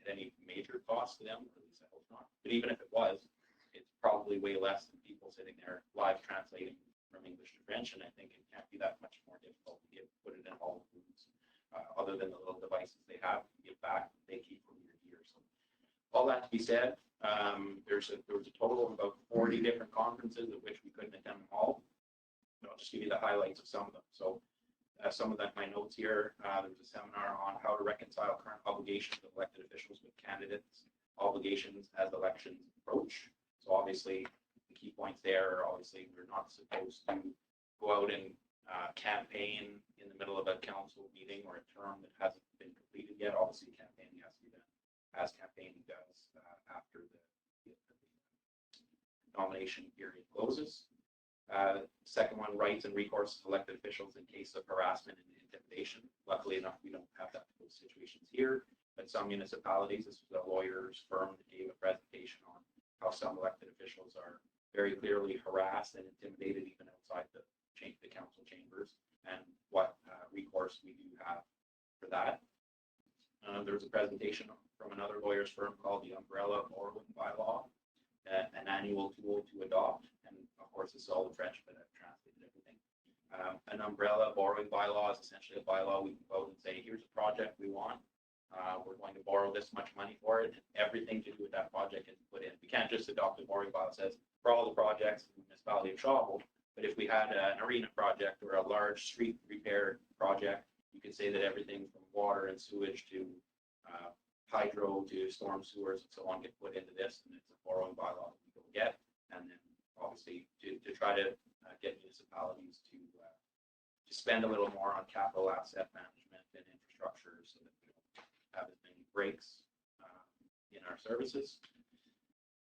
any major cost to them, or at least I hope not. But even if it was, it's probably way less than people sitting there live translating from English to French, and I think it can't be that much more difficult to put it in all the rooms other than the little devices they have, give back, they keep from year to year. So all that to be said, there was a total of about 40 different conferences of which we couldn't attend them all. But I'll just give you the highlights of some of them. So some of that, my notes here, there was a seminar on how to reconcile current obligations of elected officials with candidates' obligations as elections approach. So obviously, the key points there are obviously we're not supposed to go out and campaign in the middle of a council meeting or a term that hasn't been completed yet. Obviously, campaigning has to be done as campaigning does after the nomination period closes. Second one, rights and recourse of elected officials in case of harassment and intimidation. Luckily enough, we don't have those situations here, but some municipalities, this was a lawyer's firm that gave a presentation on how some elected officials are very clearly harassed and intimidated even outside the council chambers, and what recourse we do have for that. There was a presentation from another lawyer's firm called the Umbrella Borrowing Bylaw, an annual tool to adopt. And of course, it's all in French, but I've translated everything. An umbrella borrowing bylaw is essentially a bylaw we can go out and say, here's a project we want. We're going to borrow this much money for it, and everything to do with that project is put in. We can't just adopt a borrowing bylaw that says for all the projects in the municipality of Shawville, but if we had an arena project or a large street repair project, you could say that everything from water and sewage to hydro to storm sewers and so on get put into this, and it's a borrowing bylaw that we go get. And then obviously to try to get municipalities to spend a little more on capital asset management and infrastructure so that we don't have as many breaks in our services.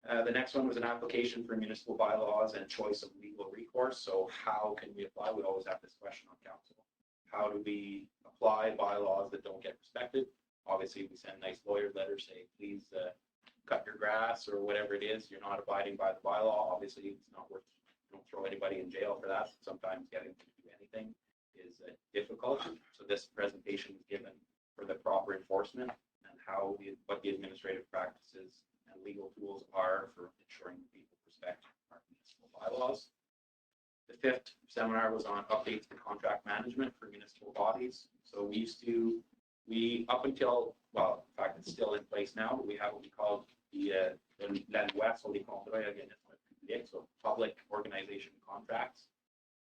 The next one was an application for municipal bylaws and choice of legal recourse. So how can we apply? We always have this question on council. How do we apply bylaws that don't get respected? Obviously, we send nice lawyer letters saying, please cut your grass or whatever it is. You're not abiding by the bylaw. Obviously, it's not worth, don't throw anybody in jail for that. Sometimes getting to do anything is difficult. So this presentation is given for the proper enforcement and what the administrative practices and legal tools are for ensuring that people respect our municipal bylaws. The fifth seminar was on updates to contract management for municipal bodies. So up until, well, in fact, it's still in place now, but we have what we call la loi sur les contrats d'organismes publics, so public organization contracts,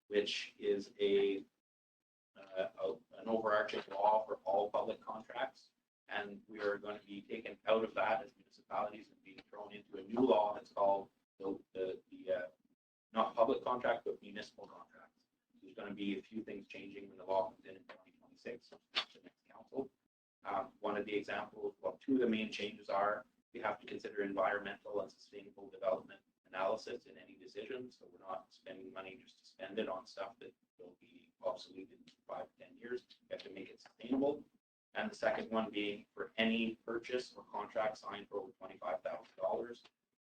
which is an overarching law for all public contracts. And we are going to be taken out of that as municipalities and being thrown into a new law that's called the not public contract, but municipal contracts. There's going to be a few things changing when the law comes in 2026, the next council. One of the examples, well, two of the main changes are we have to consider environmental and sustainable development analysis in any decision. So we're not spending money just to spend it on stuff that will be obsolete in 5 to 10 years. We have to make it sustainable. And the second one being for any purchase or contract signed for over $25,000,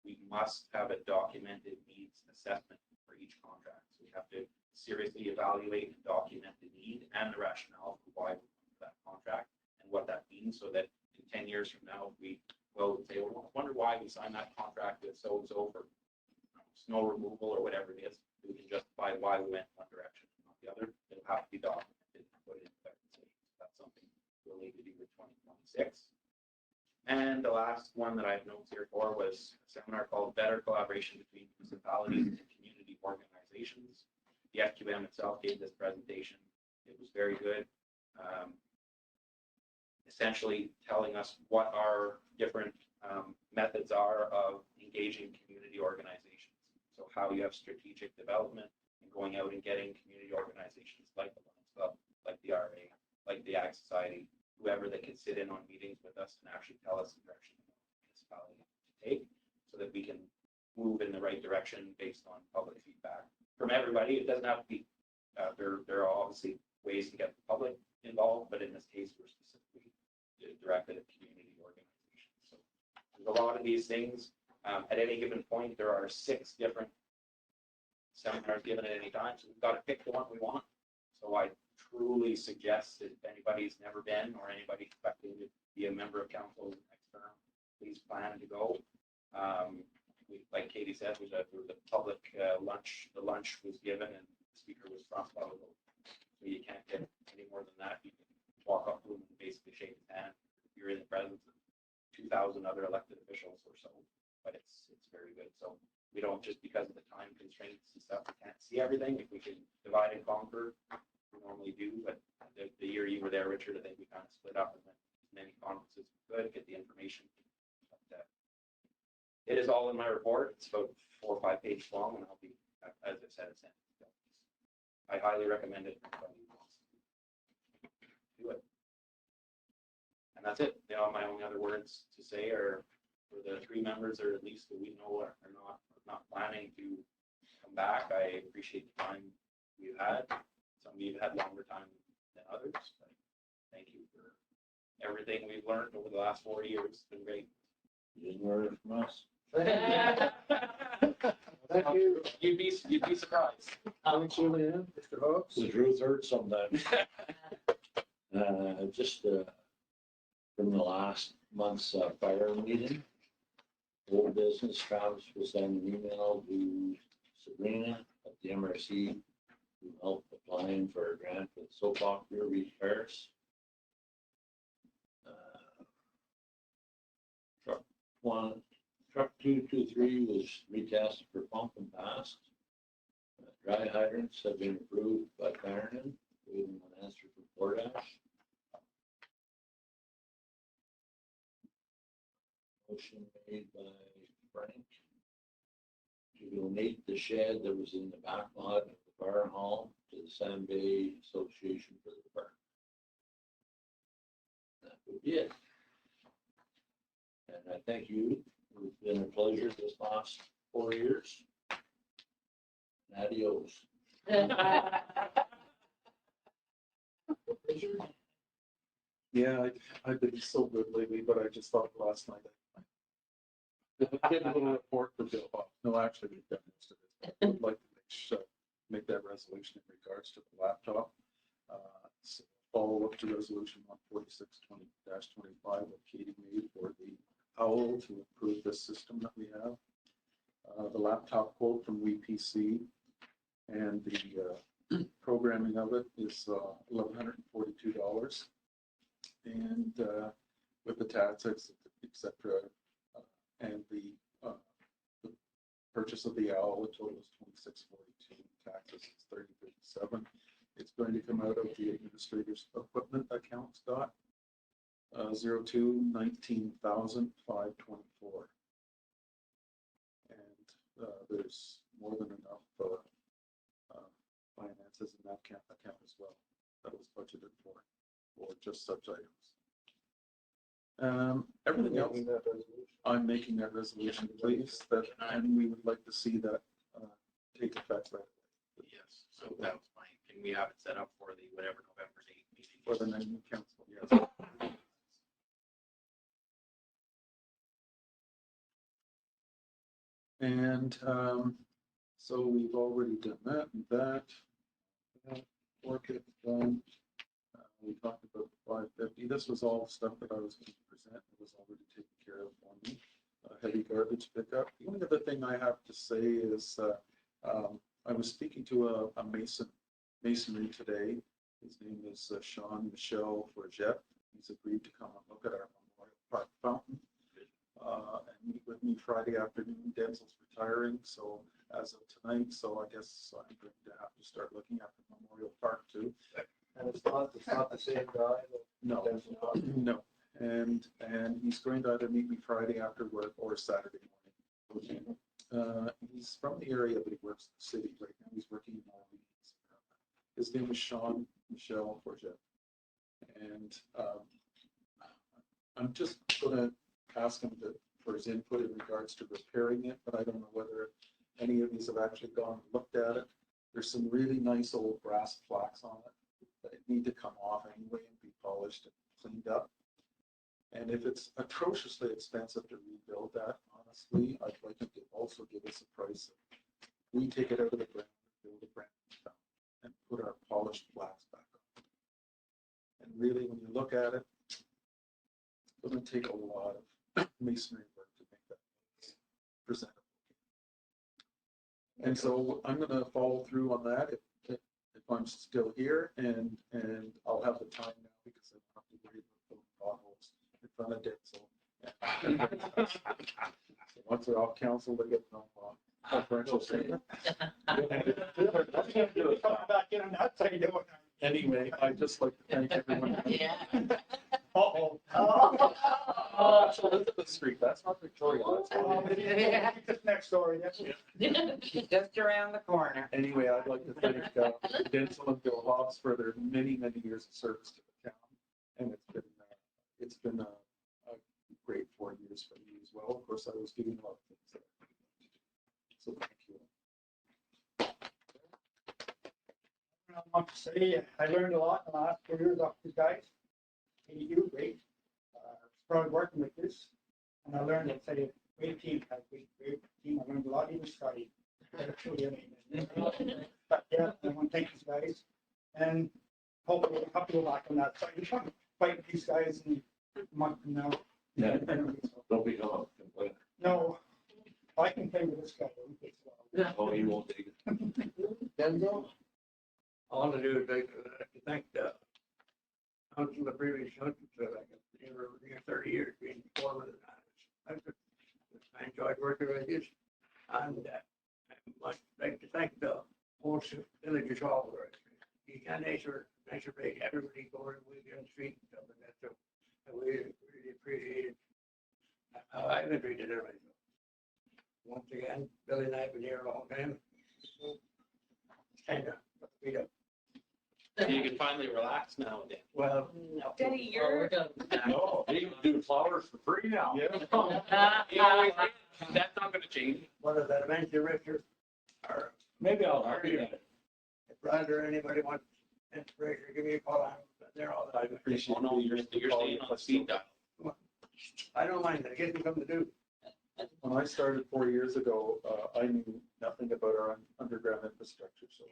we must have a documented needs assessment for each contract. So we have to seriously evaluate and document the need and the rationale for why we want that contract and what that means, so that in 10 years from now, we will say, well, I wonder why we signed that contract with so-and-so for snow removal or whatever it is. We can justify why we went one direction and not the other. It'll have to be documented and put in effect. So that's something we'll need to do with 2026. And the last one that I have notes here for was a seminar called Better Collaboration Between Municipalities and Community Organizations. The FQM itself gave this presentation. It was very good. Essentially telling us what our different methods are of engaging community organizations. So how you have strategic development and going out and getting community organizations like the Lions Club, like the RA, like the Ag Society, whoever that can sit in on meetings with us and actually tell us the direction the municipality to take, so that we can move in the right direction based on public feedback from everybody. It doesn't have to be, there are obviously ways to get the public involved, but in this case, we're specifically directed at community organizations. So there's a lot of these things. At any given point, there are 6 different seminars given at any time, so we've got to pick the one we want. So I truly suggest that if anybody's never been or anybody expecting to be a member of council next term, please plan to go. Like Katie said, there was a public lunch. The lunch was given and the speaker was from Shawville. So you can't get any more than that. You can walk up to them and and you're in the presence of 2,000 other elected officials or so, but it's very good. So we don't, just because of the time constraints and stuff, we can't see everything. If we can divide and conquer, we normally do, but the year you were there, Richard, I think we kind of split up and went to as many conferences as we could, get the information. But, it is all in my report. It's about 4 or 5 pages long, and I'll be, as I said, it's in. I highly recommend it. Do it. And that's it. You know, my only other words to say are for the 3 members, or at least that we know are not planning to come back. I appreciate the time we've had. Some of you have had longer time than others. But thank you for everything we've learned over the last 4 years. It's been great. You didn't learn it from us. Thank you. You'd be surprised. Julianne, Mr. Hawks. The truth hurts sometimes. Just from the last month's fire meeting, old business, Travis was sending an email to Sabrina at the MRC who helped applying for a grant for the soapbox repairs. Truck 223 was retested for pump and passed. Dry hydrants have been approved by Clarendon, waiting on answer from Portash. Motion made by Frank to donate the shed that was in the back lot of the bar hall to the Sand Bay Association for the park. That would be it. And I thank you. It's been a pleasure this last 4 years. And adios. Yeah, I've been so good lately, but I just thought last night I did a little report for Bill. No, actually, we've done most of it. I'd like to make that resolution in regards to the laptop. So follow up to resolution 146-20-25 that Katie made for the OWL to improve the system that we have. The laptop quote from WePC and the programming of it is $1,142. And with the tax, etc., and the purchase of the OWL, the total is $26.42. Taxes is $30.57. It's going to come out of the administrator's equipment account, Scott. 02-19,524. And there's more than enough finances in that account as well. That was budgeted for just such items. Everything else, I'm making that resolution, please, and we would like to see that take effect right away. Yes, so that was fine. Can we have it set up for the whatever November date meeting? For the next council, yes. And so we've already done that and that. Work it done. We talked about the 550. This was all stuff that I was going to present. It was already taken care of for me. Heavy garbage pickup. The only other thing I have to say is I was speaking to a masonry today. His name is Sean Michel Forget. He's agreed to come and look at our Memorial Park fountain and meet with me Friday afternoon. Denzel's retiring, so as of tonight, so I guess I'm going to have to start looking at the Memorial Park too. And it's not the same guy? No, no. And he's going to either meet me Friday after work or Saturday morning. He's from the area, but he works in the city right now. He's working in Orleans. His name is Sean Michel Forget. And I'm just going to ask him for his input in regards to repairing it, but I don't know whether any of these have actually gone and looked at it. There's some really nice old brass plaques on it that need to come off anyway and be polished and cleaned up. And if it's atrociously expensive to rebuild that, honestly, I'd like him to also give us a price. We take it out of the ground, build a brand new fountain, and put our polished plaques back on. And really, when you look at it, it's going to take a lot of masonry work to make that presentable. And so I'm going to follow through on that if I'm still here, and I'll have the time now because I have to worry about potholes in front of Denzel. So once they're off council, they get no preferential treatment. Coming back in on that side, doing Anyway, I'd just like to thank everyone. Yeah. Uh-oh. That's Elizabeth Street, that's not Victoria. That's- Just next door, yes. Just around the corner. Anyway, I'd like to thank Denzel and Bill Hobbs for their many, many years of service to the town. And it's been a great 4 years for me as well. Of course, I was doing a lot of things that I couldn't do. So thank you. I want to say, I learned a lot in the last 4 years off these guys. And you do great. Proud working with this. And I learned that, say, great team, had great team. I learned a lot even Scotty. But yeah, I want to thank these guys. And hopefully we'll have to go back on that side. We're trying to fight with these guys in a month from now. Yeah. Don't become a complainer. No, I can play with this guy. It takes a while. Oh, you won't take it. Denzel? All I want to do is like to thank the council, the previous council, for like near 30 years being foreman. I enjoyed working with you. And I would like to thank the whole village of Shawville. You can't nature break everybody going with you on the street and stuff like that. So I really appreciate it. I've been treated everybody. Once again, Billy and I have been here a long time. Kind of beat up. You can finally relax now, Dan. Well, No. Denny, Oh, we're you're, gonna be back. No, you can do flowers for free now. You always did. That's not gonna change. what is that, Eventually Richard? Or Maybe I'll help you. if Brad or anybody wants inspiration, give me a call. I'm there all the I time. appreciate Oh, no, you're staying on speed dial. I don't mind. I get something to do. When I started 4 years ago, I knew nothing about our underground infrastructure, so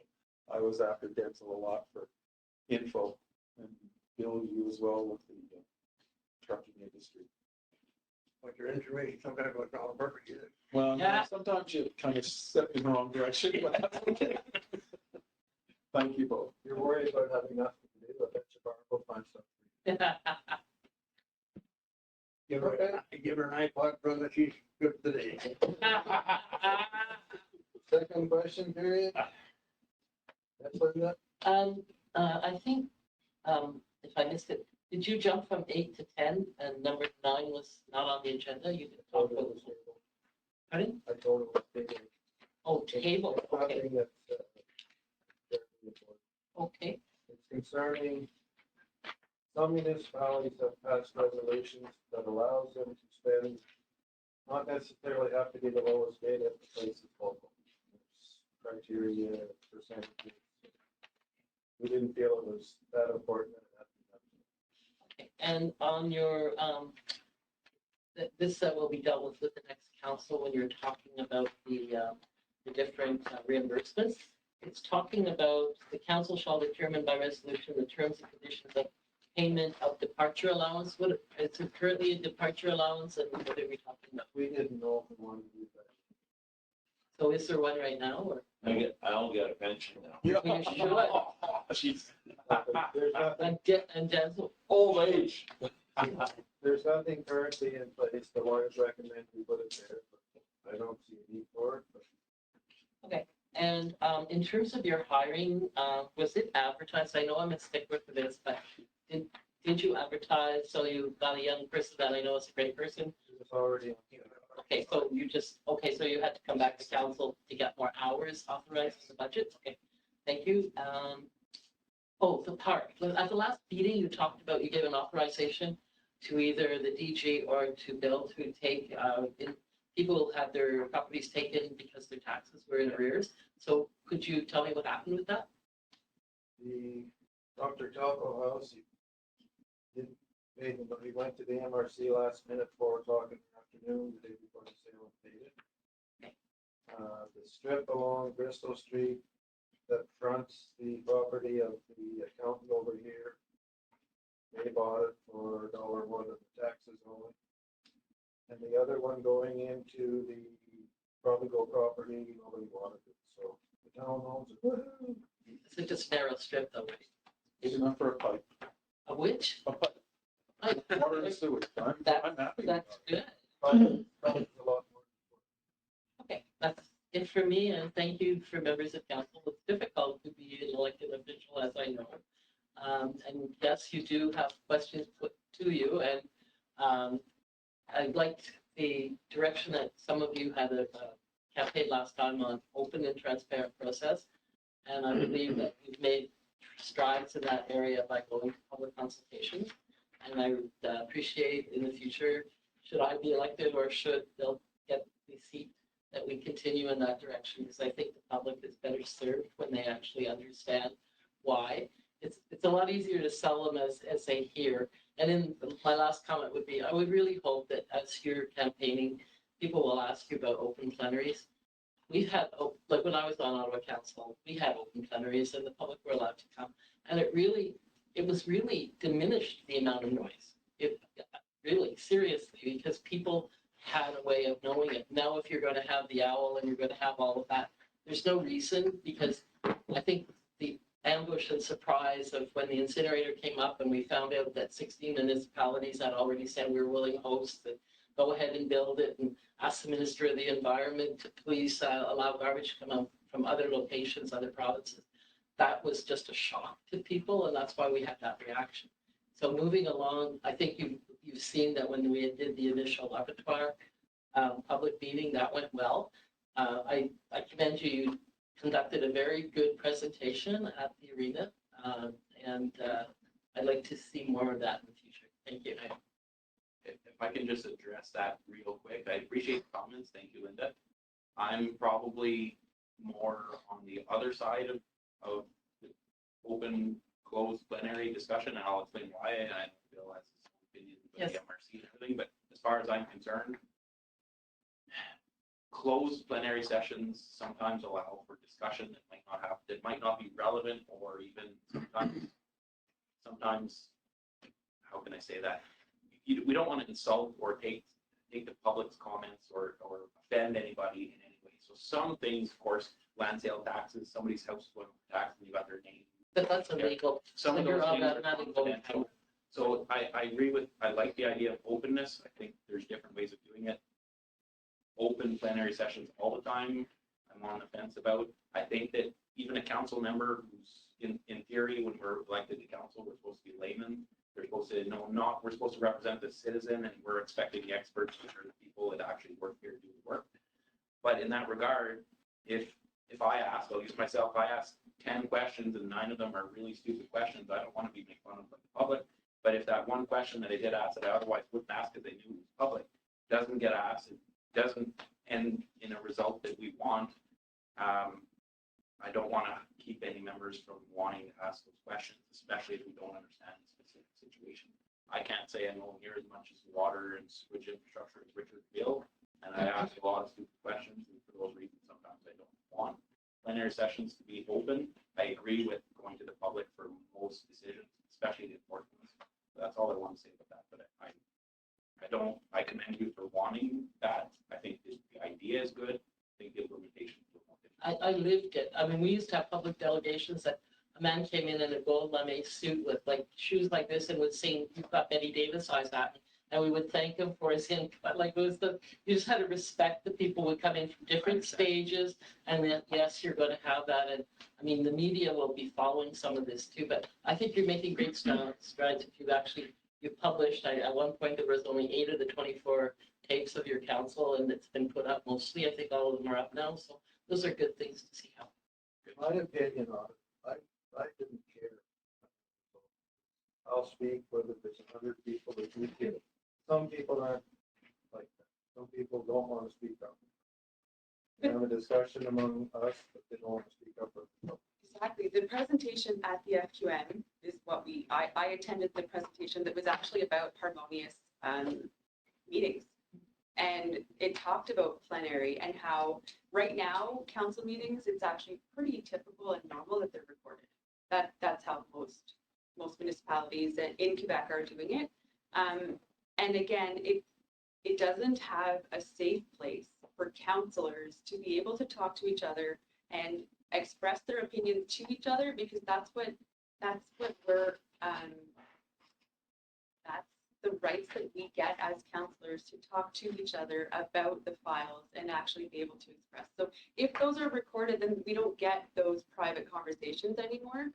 I was after Denzel a lot for info, and Bill, you as well with the trucking industry. What your information, sometimes it's not perfect either. Well, Yeah. sometimes you kind of step in the wrong direction, but that's okay. Thank you both. You're worried about having nothing to do, I bet you Barb will find something. Give her an iPod, brother. She's good today. Second question period? That's what you got? I think, if I missed it, did you jump from 8 to 10 and number 9 was not on the agenda? You can talk about it. Pardon? I told him. Thinking, Oh, table, okay, nothing that's, very important. okay. It's concerning, some municipalities have passed resolutions that allows them to spend, not necessarily have to be the lowest bid at the place it's local. There's criteria, percentages. We didn't feel it was that important. And it had to be done. Okay. And on your, this will be dealt with the next council when you're talking about the different reimbursements. It's talking about the council shall determine by resolution the terms and conditions of payment of departure allowance. What, is it currently a departure allowance and what are we talking about? We didn't know if we wanted to do that. So is there one right now or? I'll get a pension now. You should. She's There's nothing, And Denzel, old age. there's nothing currently in place. The lawyers recommend we put it there, but I don't see a need for it. But and in terms of your hiring, was it advertised? I know I'm a stickler for this, but did you advertise? So you got a young person that I know is a great person. it's already. Okay, so so you had to come back to council to get more hours authorized in the budget? Okay, thank you. Oh, the park. At the last meeting, you talked about, you gave an authorization to either the DG or to Bill to take, people had their properties taken because their taxes were in arrears. So could you tell me what happened with that? The Dr. Talco House, he went to the MRC last minute, 4 o'clock in the afternoon, the day before the sale and paid it. The strip along Bristol Street that fronts the property of the accountant over here, they bought it for $1 of the taxes only. And the other one going into the Provigo property, nobody wanted it, so the town owns it. Woohoo! It's just a narrow strip though, right? Big enough for a pipe. A which? A pipe. Water and sewage, I'm happy. That's good. Probably a lot more. Okay, that's it for me, and thank you for members of council. It's difficult to be an elected official, as I know. And yes, you do have questions put to you, and I liked the direction that some of you had a campaign last time on open and transparent process. And I believe that we've made strides in that area by going to public consultation. And I would appreciate in the future, should I be elected or should Bill get the seat, that we continue in that direction, because I think the public is better served when they actually understand why. It's a lot easier to sell them as they hear. And then my last comment would be, I would really hope that as you're campaigning, people will ask you about open plenaries. We've had, like when I was on Ottawa Council, we had open plenaries and the public were allowed to come. And it was really diminished the amount of noise. It really, seriously, because people had a way of knowing it. Now, if you're going to have the owl and you're going to have all of that, there's no reason, because I think the ambush and surprise of when the incinerator came up and we found out that 16 municipalities had already said we were willing to host and go ahead and build it, and ask the Minister of the Environment to please allow garbage to come out from other locations, other provinces. That was just a shock to people, and that's why we had that reaction. So moving along, I think you've seen that when we did the initial abattoir public meeting, that went well. I commend you. You conducted a very good presentation at the arena, and I'd like to see more of that in the future. Thank you. If I can just address that real quick, I appreciate the comments. Thank you, Linda. I'm probably more on the other side of the open, closed plenary discussion, and I'll explain why. And I feel that's his opinion with Yes. the MRC and everything, but as far as I'm concerned, closed plenary sessions sometimes allow for discussion that might not be relevant, or even sometimes, how can I say that? We don't want to insult or take the public's comments or offend anybody in any way. So some things, of course, land sale taxes, somebody's house is going for tax and you got their name. But that's illegal. Some of So you're those things are automatically confidential. So I agree I like the idea of openness. I think there's different ways of doing it. Open plenary sessions all the time, I'm on the fence about. I think that even a council member who's in theory, when we're elected to council, we're supposed to be laymen. They're supposed to we're supposed to represent the citizen, and we're expecting the experts, which are the people that actually work here, to do the work. But in that regard, if I ask, I'll use myself, I ask 10 questions and 9 of them are really stupid questions, I don't want to be made fun of by the public. But if that one question that I did ask that I otherwise wouldn't ask because they knew it was public doesn't get asked, it doesn't end in a result that we want, I don't want to keep any members from wanting to ask those questions, especially if we don't understand the specific situation. I can't say I know near as much as water and sewage infrastructure as Richard Bill, and I ask a lot of stupid questions, and for those reasons, sometimes I don't want plenary sessions to be open. I agree with going to the public for most decisions, especially the important ones. That's all I want to say about that, but I commend you for wanting that. I think the idea is good. I think the implementation is more difficult. I lived it. I mean, we used to have public delegations that a man came in a gold lame suit with like shoes like this and would sing, "You've got Betty Davis eyes at me." And we would thank him for his hint. But like it was you just had to respect the people would come in from different stages. And then, yes, you're going to have that. And I mean, the media will be following some of this too. But I think you're making great strides if you published. At one point, there was only 8 of the 24 tapes of your council, and it's been put up mostly. I think all of them are up now. So those are good things to see happen. My opinion on it, I didn't care. I'll speak whether there's 100 people that do care. Some people aren't like that. Some people don't want to speak up. We have a discussion among us, but they don't want to speak up. Exactly. The presentation at the FQM is what I attended the presentation that was actually about harmonious meetings. And it talked about plenary and how right now council meetings, it's actually pretty typical and normal that they're recorded. That's how most municipalities in Quebec are doing it. And again, it doesn't have a safe place for councillors to be able to talk to each other and express their opinions to each other, because that's what we're rights that we get as counselors to talk to each other about the files and actually be able to express. So if those are recorded, then we don't get those private conversations anymore.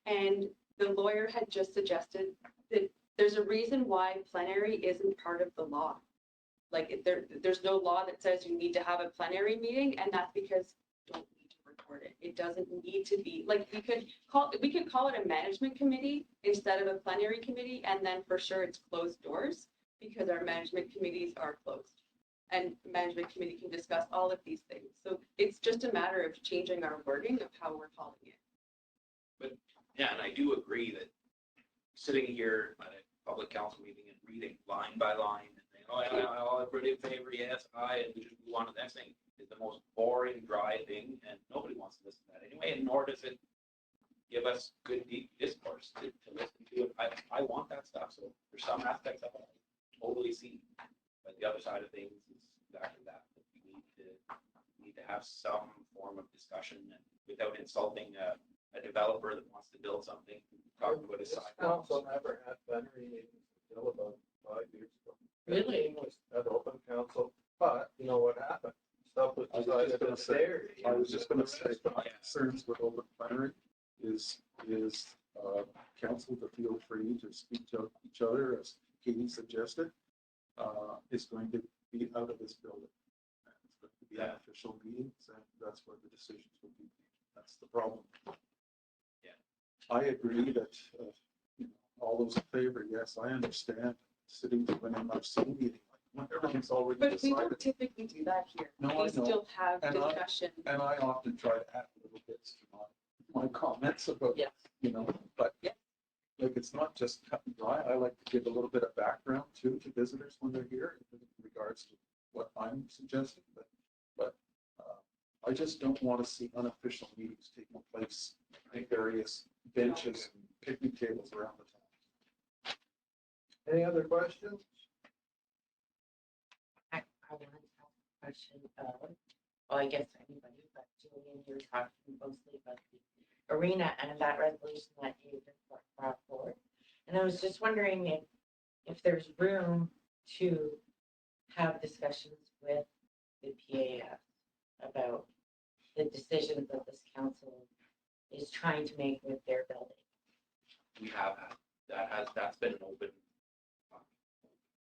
And the lawyer had just suggested that there's a reason why plenary isn't part of the law. Like there's no law that says you need to have a plenary meeting, and that's because you don't need to record it. It doesn't need to be, like, we could call it a management committee instead of a plenary committee, and then for sure it's closed doors because our management committees are closed. And the management committee can discuss all of these things. So it's just a matter of changing our wording of how we're calling it. Yeah, and I do agree that sitting here at a public council meeting and reading line by line and saying, oh, yeah, all everybody in favor, yes, aye, and we just move on to the next thing is the most boring, dry thing, and nobody wants to listen to that anyway, and nor does it give us good, deep discourse to listen to. I want that stuff, so there's some aspects of it I totally see, but the other side of things is exactly that we need to have some form of discussion and without insulting a developer that wants to build something, talk about his This sidewalks. council never had plenary meetings until about 5 years ago. Really? Everything was at open council, but you know what happened? Stuff was I was decided just gonna at say- there. I was just gonna say, my concerns with open plenary is council to feel free to speak to each other, as Katie suggested, is going to be out of this building. And it's going to be unofficial meetings, and that's where the decisions will be made. That's the problem. Yeah. I agree that, all those in favor, yes, I understand sitting through an MRC meeting, like when everything's already But we don't decided. typically do that here. No, I We know. still have And discussion. And I often try to add little bits to my comments about, Yes. but Yeah. like, it's not just cut and dry. I like to give a little bit of background too to visitors when they're here in regards to what I'm suggesting, but I just don't want to see unofficial meetings taking place at various benches and picnic tables around the town. Any other questions? I wanted to ask a question of, well, I guess anybody, but Julian, you were talking mostly about the arena and that resolution that you just brought forward. And I was just wondering if there's room to have discussions with the PAF about the decisions that this council is trying to make with their building. We have had, that's been an open,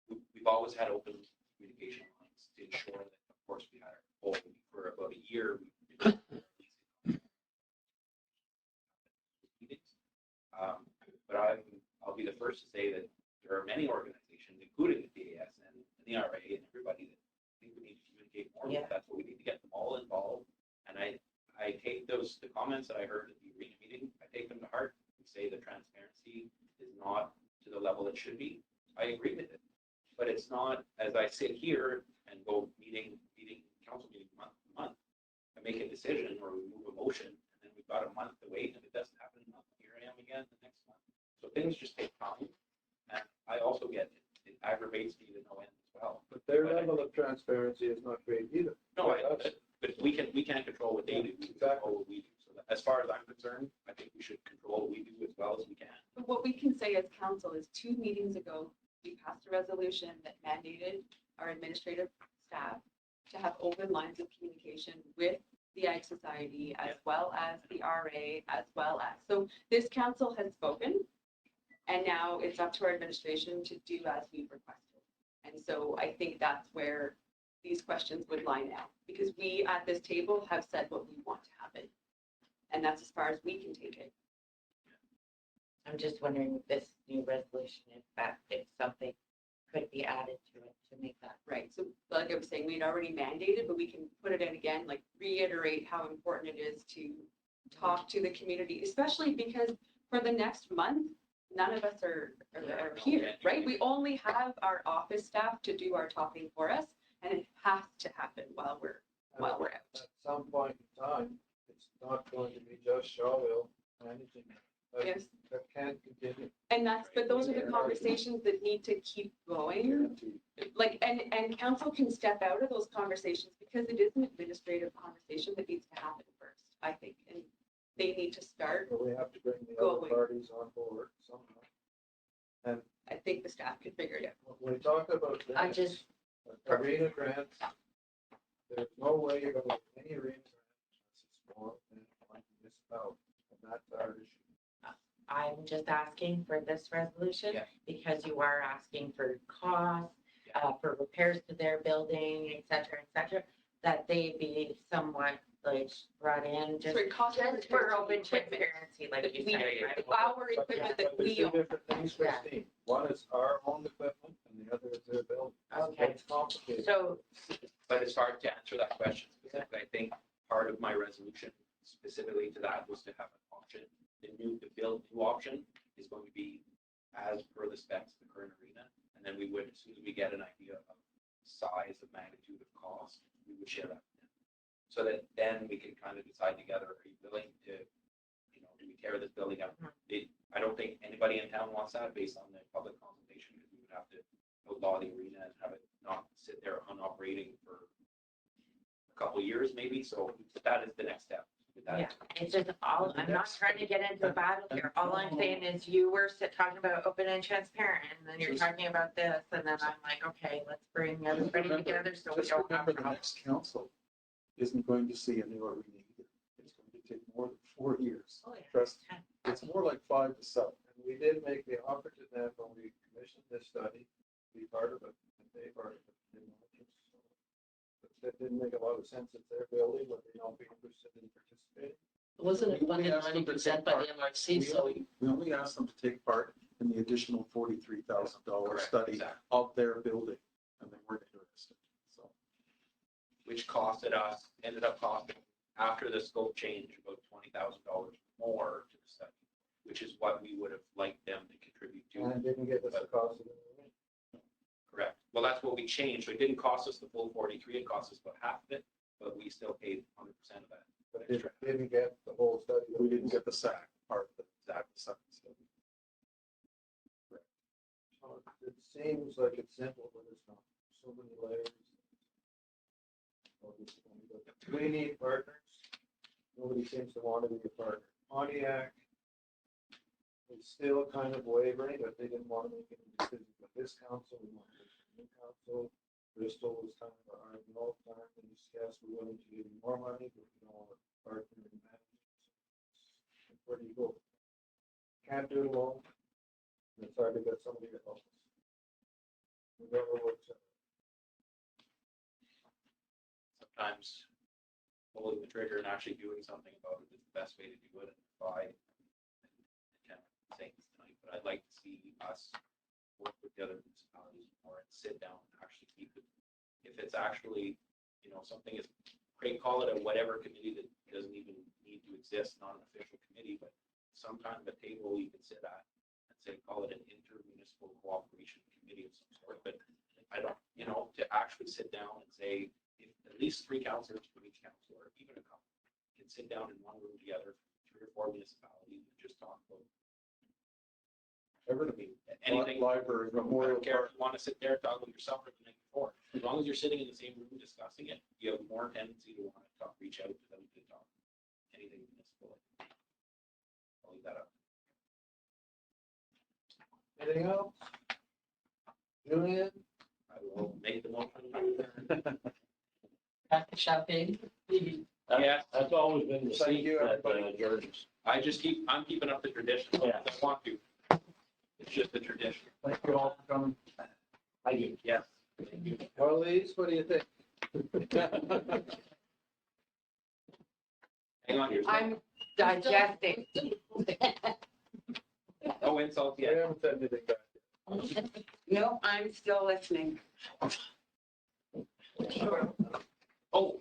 we've always had open communication lines to ensure that, of course, we had our whole, for about a year. But I'll be the first to say that there are many organizations, including the PAS and the RA and everybody, that think we need to communicate more. Yeah. That's what we need to get them all involved. And I take the comments that I heard at the arena meeting, I take them to heart and say the transparency is not to the level it should be. I agree with it, but it's not, as I sit here and go council meeting month to month, I make a decision or we move a motion, and then we've got a month to wait, and if it doesn't happen in a month, here I am again the next month. So things just take time, and I also get it. It aggravates me to no end as well. But their level of transparency is not great either. No, but we can't control what they do. We control what we do. So as far as I'm concerned, I think we should control what we do as well as we can. But what we can say as council is 2 meetings ago, we passed a resolution that mandated our administrative staff to have open lines of communication with the Ag Society as well as the RA as well as. So this council has spoken, and now it's up to our administration to do as we've requested. And so I think that's where these questions would lie now, because we at this table have said what we want to happen. And that's as far as we can take it. I'm just wondering if this new resolution, if something could be added to it to make that. Right, so like I was saying, we'd already mandated, but we can put it in again, like reiterate how important it is to talk to the community, especially because for the next month, none of us are here, right? We only have our office staff to do our talking for us, and it has to happen while we're out. At some point in time, it's not going to be just Shawville managing it. Yes, That can't continue. and but those are the conversations that need to keep going. Guaranteed. Like, and council can step out of those conversations because it is an administrative conversation that needs to happen first, I think. And they need to start, But we have to bring the Go other away. parties on board somehow. I think the staff can figure it out. When we talk about I this, just, arena grants, there's no way you're gonna get any arena grants unless it's more than one municipality, and that's our issue. I'm just asking for this resolution Yeah. because you are asking for costs, for repairs to their building, et cetera, that they be somewhat like brought in just For cost just for repairs to open the equipment. transparency, like you We- said, yeah, right? Our equipment that But there's we two own. different things, Yeah. Christine. One is our own equipment and the other is their building. Okay. It's complicated. So, But it's hard to answer that question specifically. I think part of my resolution specifically to that was to have an option. The build new option is going to be as per the specs of the current arena. And then we would, as soon as we get an idea of size, of magnitude of cost, we would share that with them. So that then we can kind of decide together, are you willing to, do we tear this building out? I don't think anybody in town wants that based on the public consultation, because we would have to outlaw the arena and have it not sit there unoperating for a couple of years maybe. So that is the next step. With that. yeah, it's just all, I'm not trying to get into a battle here. All I'm saying is you were talking about open and transparent, and then you're talking about this, and then I'm like, okay, let's bring everybody together so we Just don't have remember, the problems. next council isn't going to see a new arena either. It's going to take more than 4 years. Oh, yeah. Trust me. It's more like 5 to 7. And we did make the offer to them when we commissioned this study, be part of it, and they part of it. They didn't want to, so. But that didn't make a lot of sense. It's their building, but they don't be interested in participating. Wasn't it We funded asked them to 90% take by part. the MRC, so We only asked them to take part in the additional $43,000 Correct, study exactly. of their building, and they weren't interested. So Which ended up costing, after the scope change, about $20,000 more to the study, which is what we would have liked them to contribute to. And it didn't give us the cost of the arena. Correct. Well, that's what we changed. So it didn't cost us the full 43, it cost us about half of it, but we still paid 100% of that. But it didn't get the whole study. we didn't get the SAC part of that second study. So it seems like it's simple, but it's not. So many layers. We need partners. Nobody seems to want to be a partner. Pontiac is still kind of wavering, but they didn't want to make any decisions with this council. We want to make a new council. Bristol was kind of our no time and yes, we're willing to give you more money, but we don't want to partner in management. So where do you go? Can't do it alone. It's hard to get somebody to help us. We don't know what's Sometimes pulling the trigger and actually doing something about it is the best way to do it. And I can't say this tonight, but I'd like to see us work with the other municipalities more and sit down and actually keep it. If it's actually, something is, call it a whatever committee that doesn't even need to exist, not an official committee, but some kind of a table you can sit at and say, call it an intermunicipal cooperation committee of some sort. But I don't, to actually sit down and say, if at least 3 councillors from each council, or even a couple, can sit down in one room together, 3 or 4 municipalities, and just talk about Everything. anything. Library, I memorial don't care park. if you want to sit there, talk with yourself the night before. As long as you're sitting in the same room discussing it, you have more tendency to want to reach out to them to talk anything municipal. I'll leave that up. anything else? Julian? I will make the motion. back to shopping. Yeah. That's always been the Thank seat you, that everybody. George's. I'm keeping up the tradition. Yeah. I want to. It's just a tradition. Thank you all for coming. I do. Yes. Thank you. Well, Lise, what do you think? Hang on here. I'm digesting. No insults I yet. haven't said anything back. No, I'm still listening. Oh,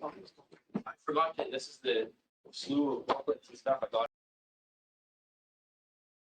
I forgot that this is the slew of booklets and stuff I got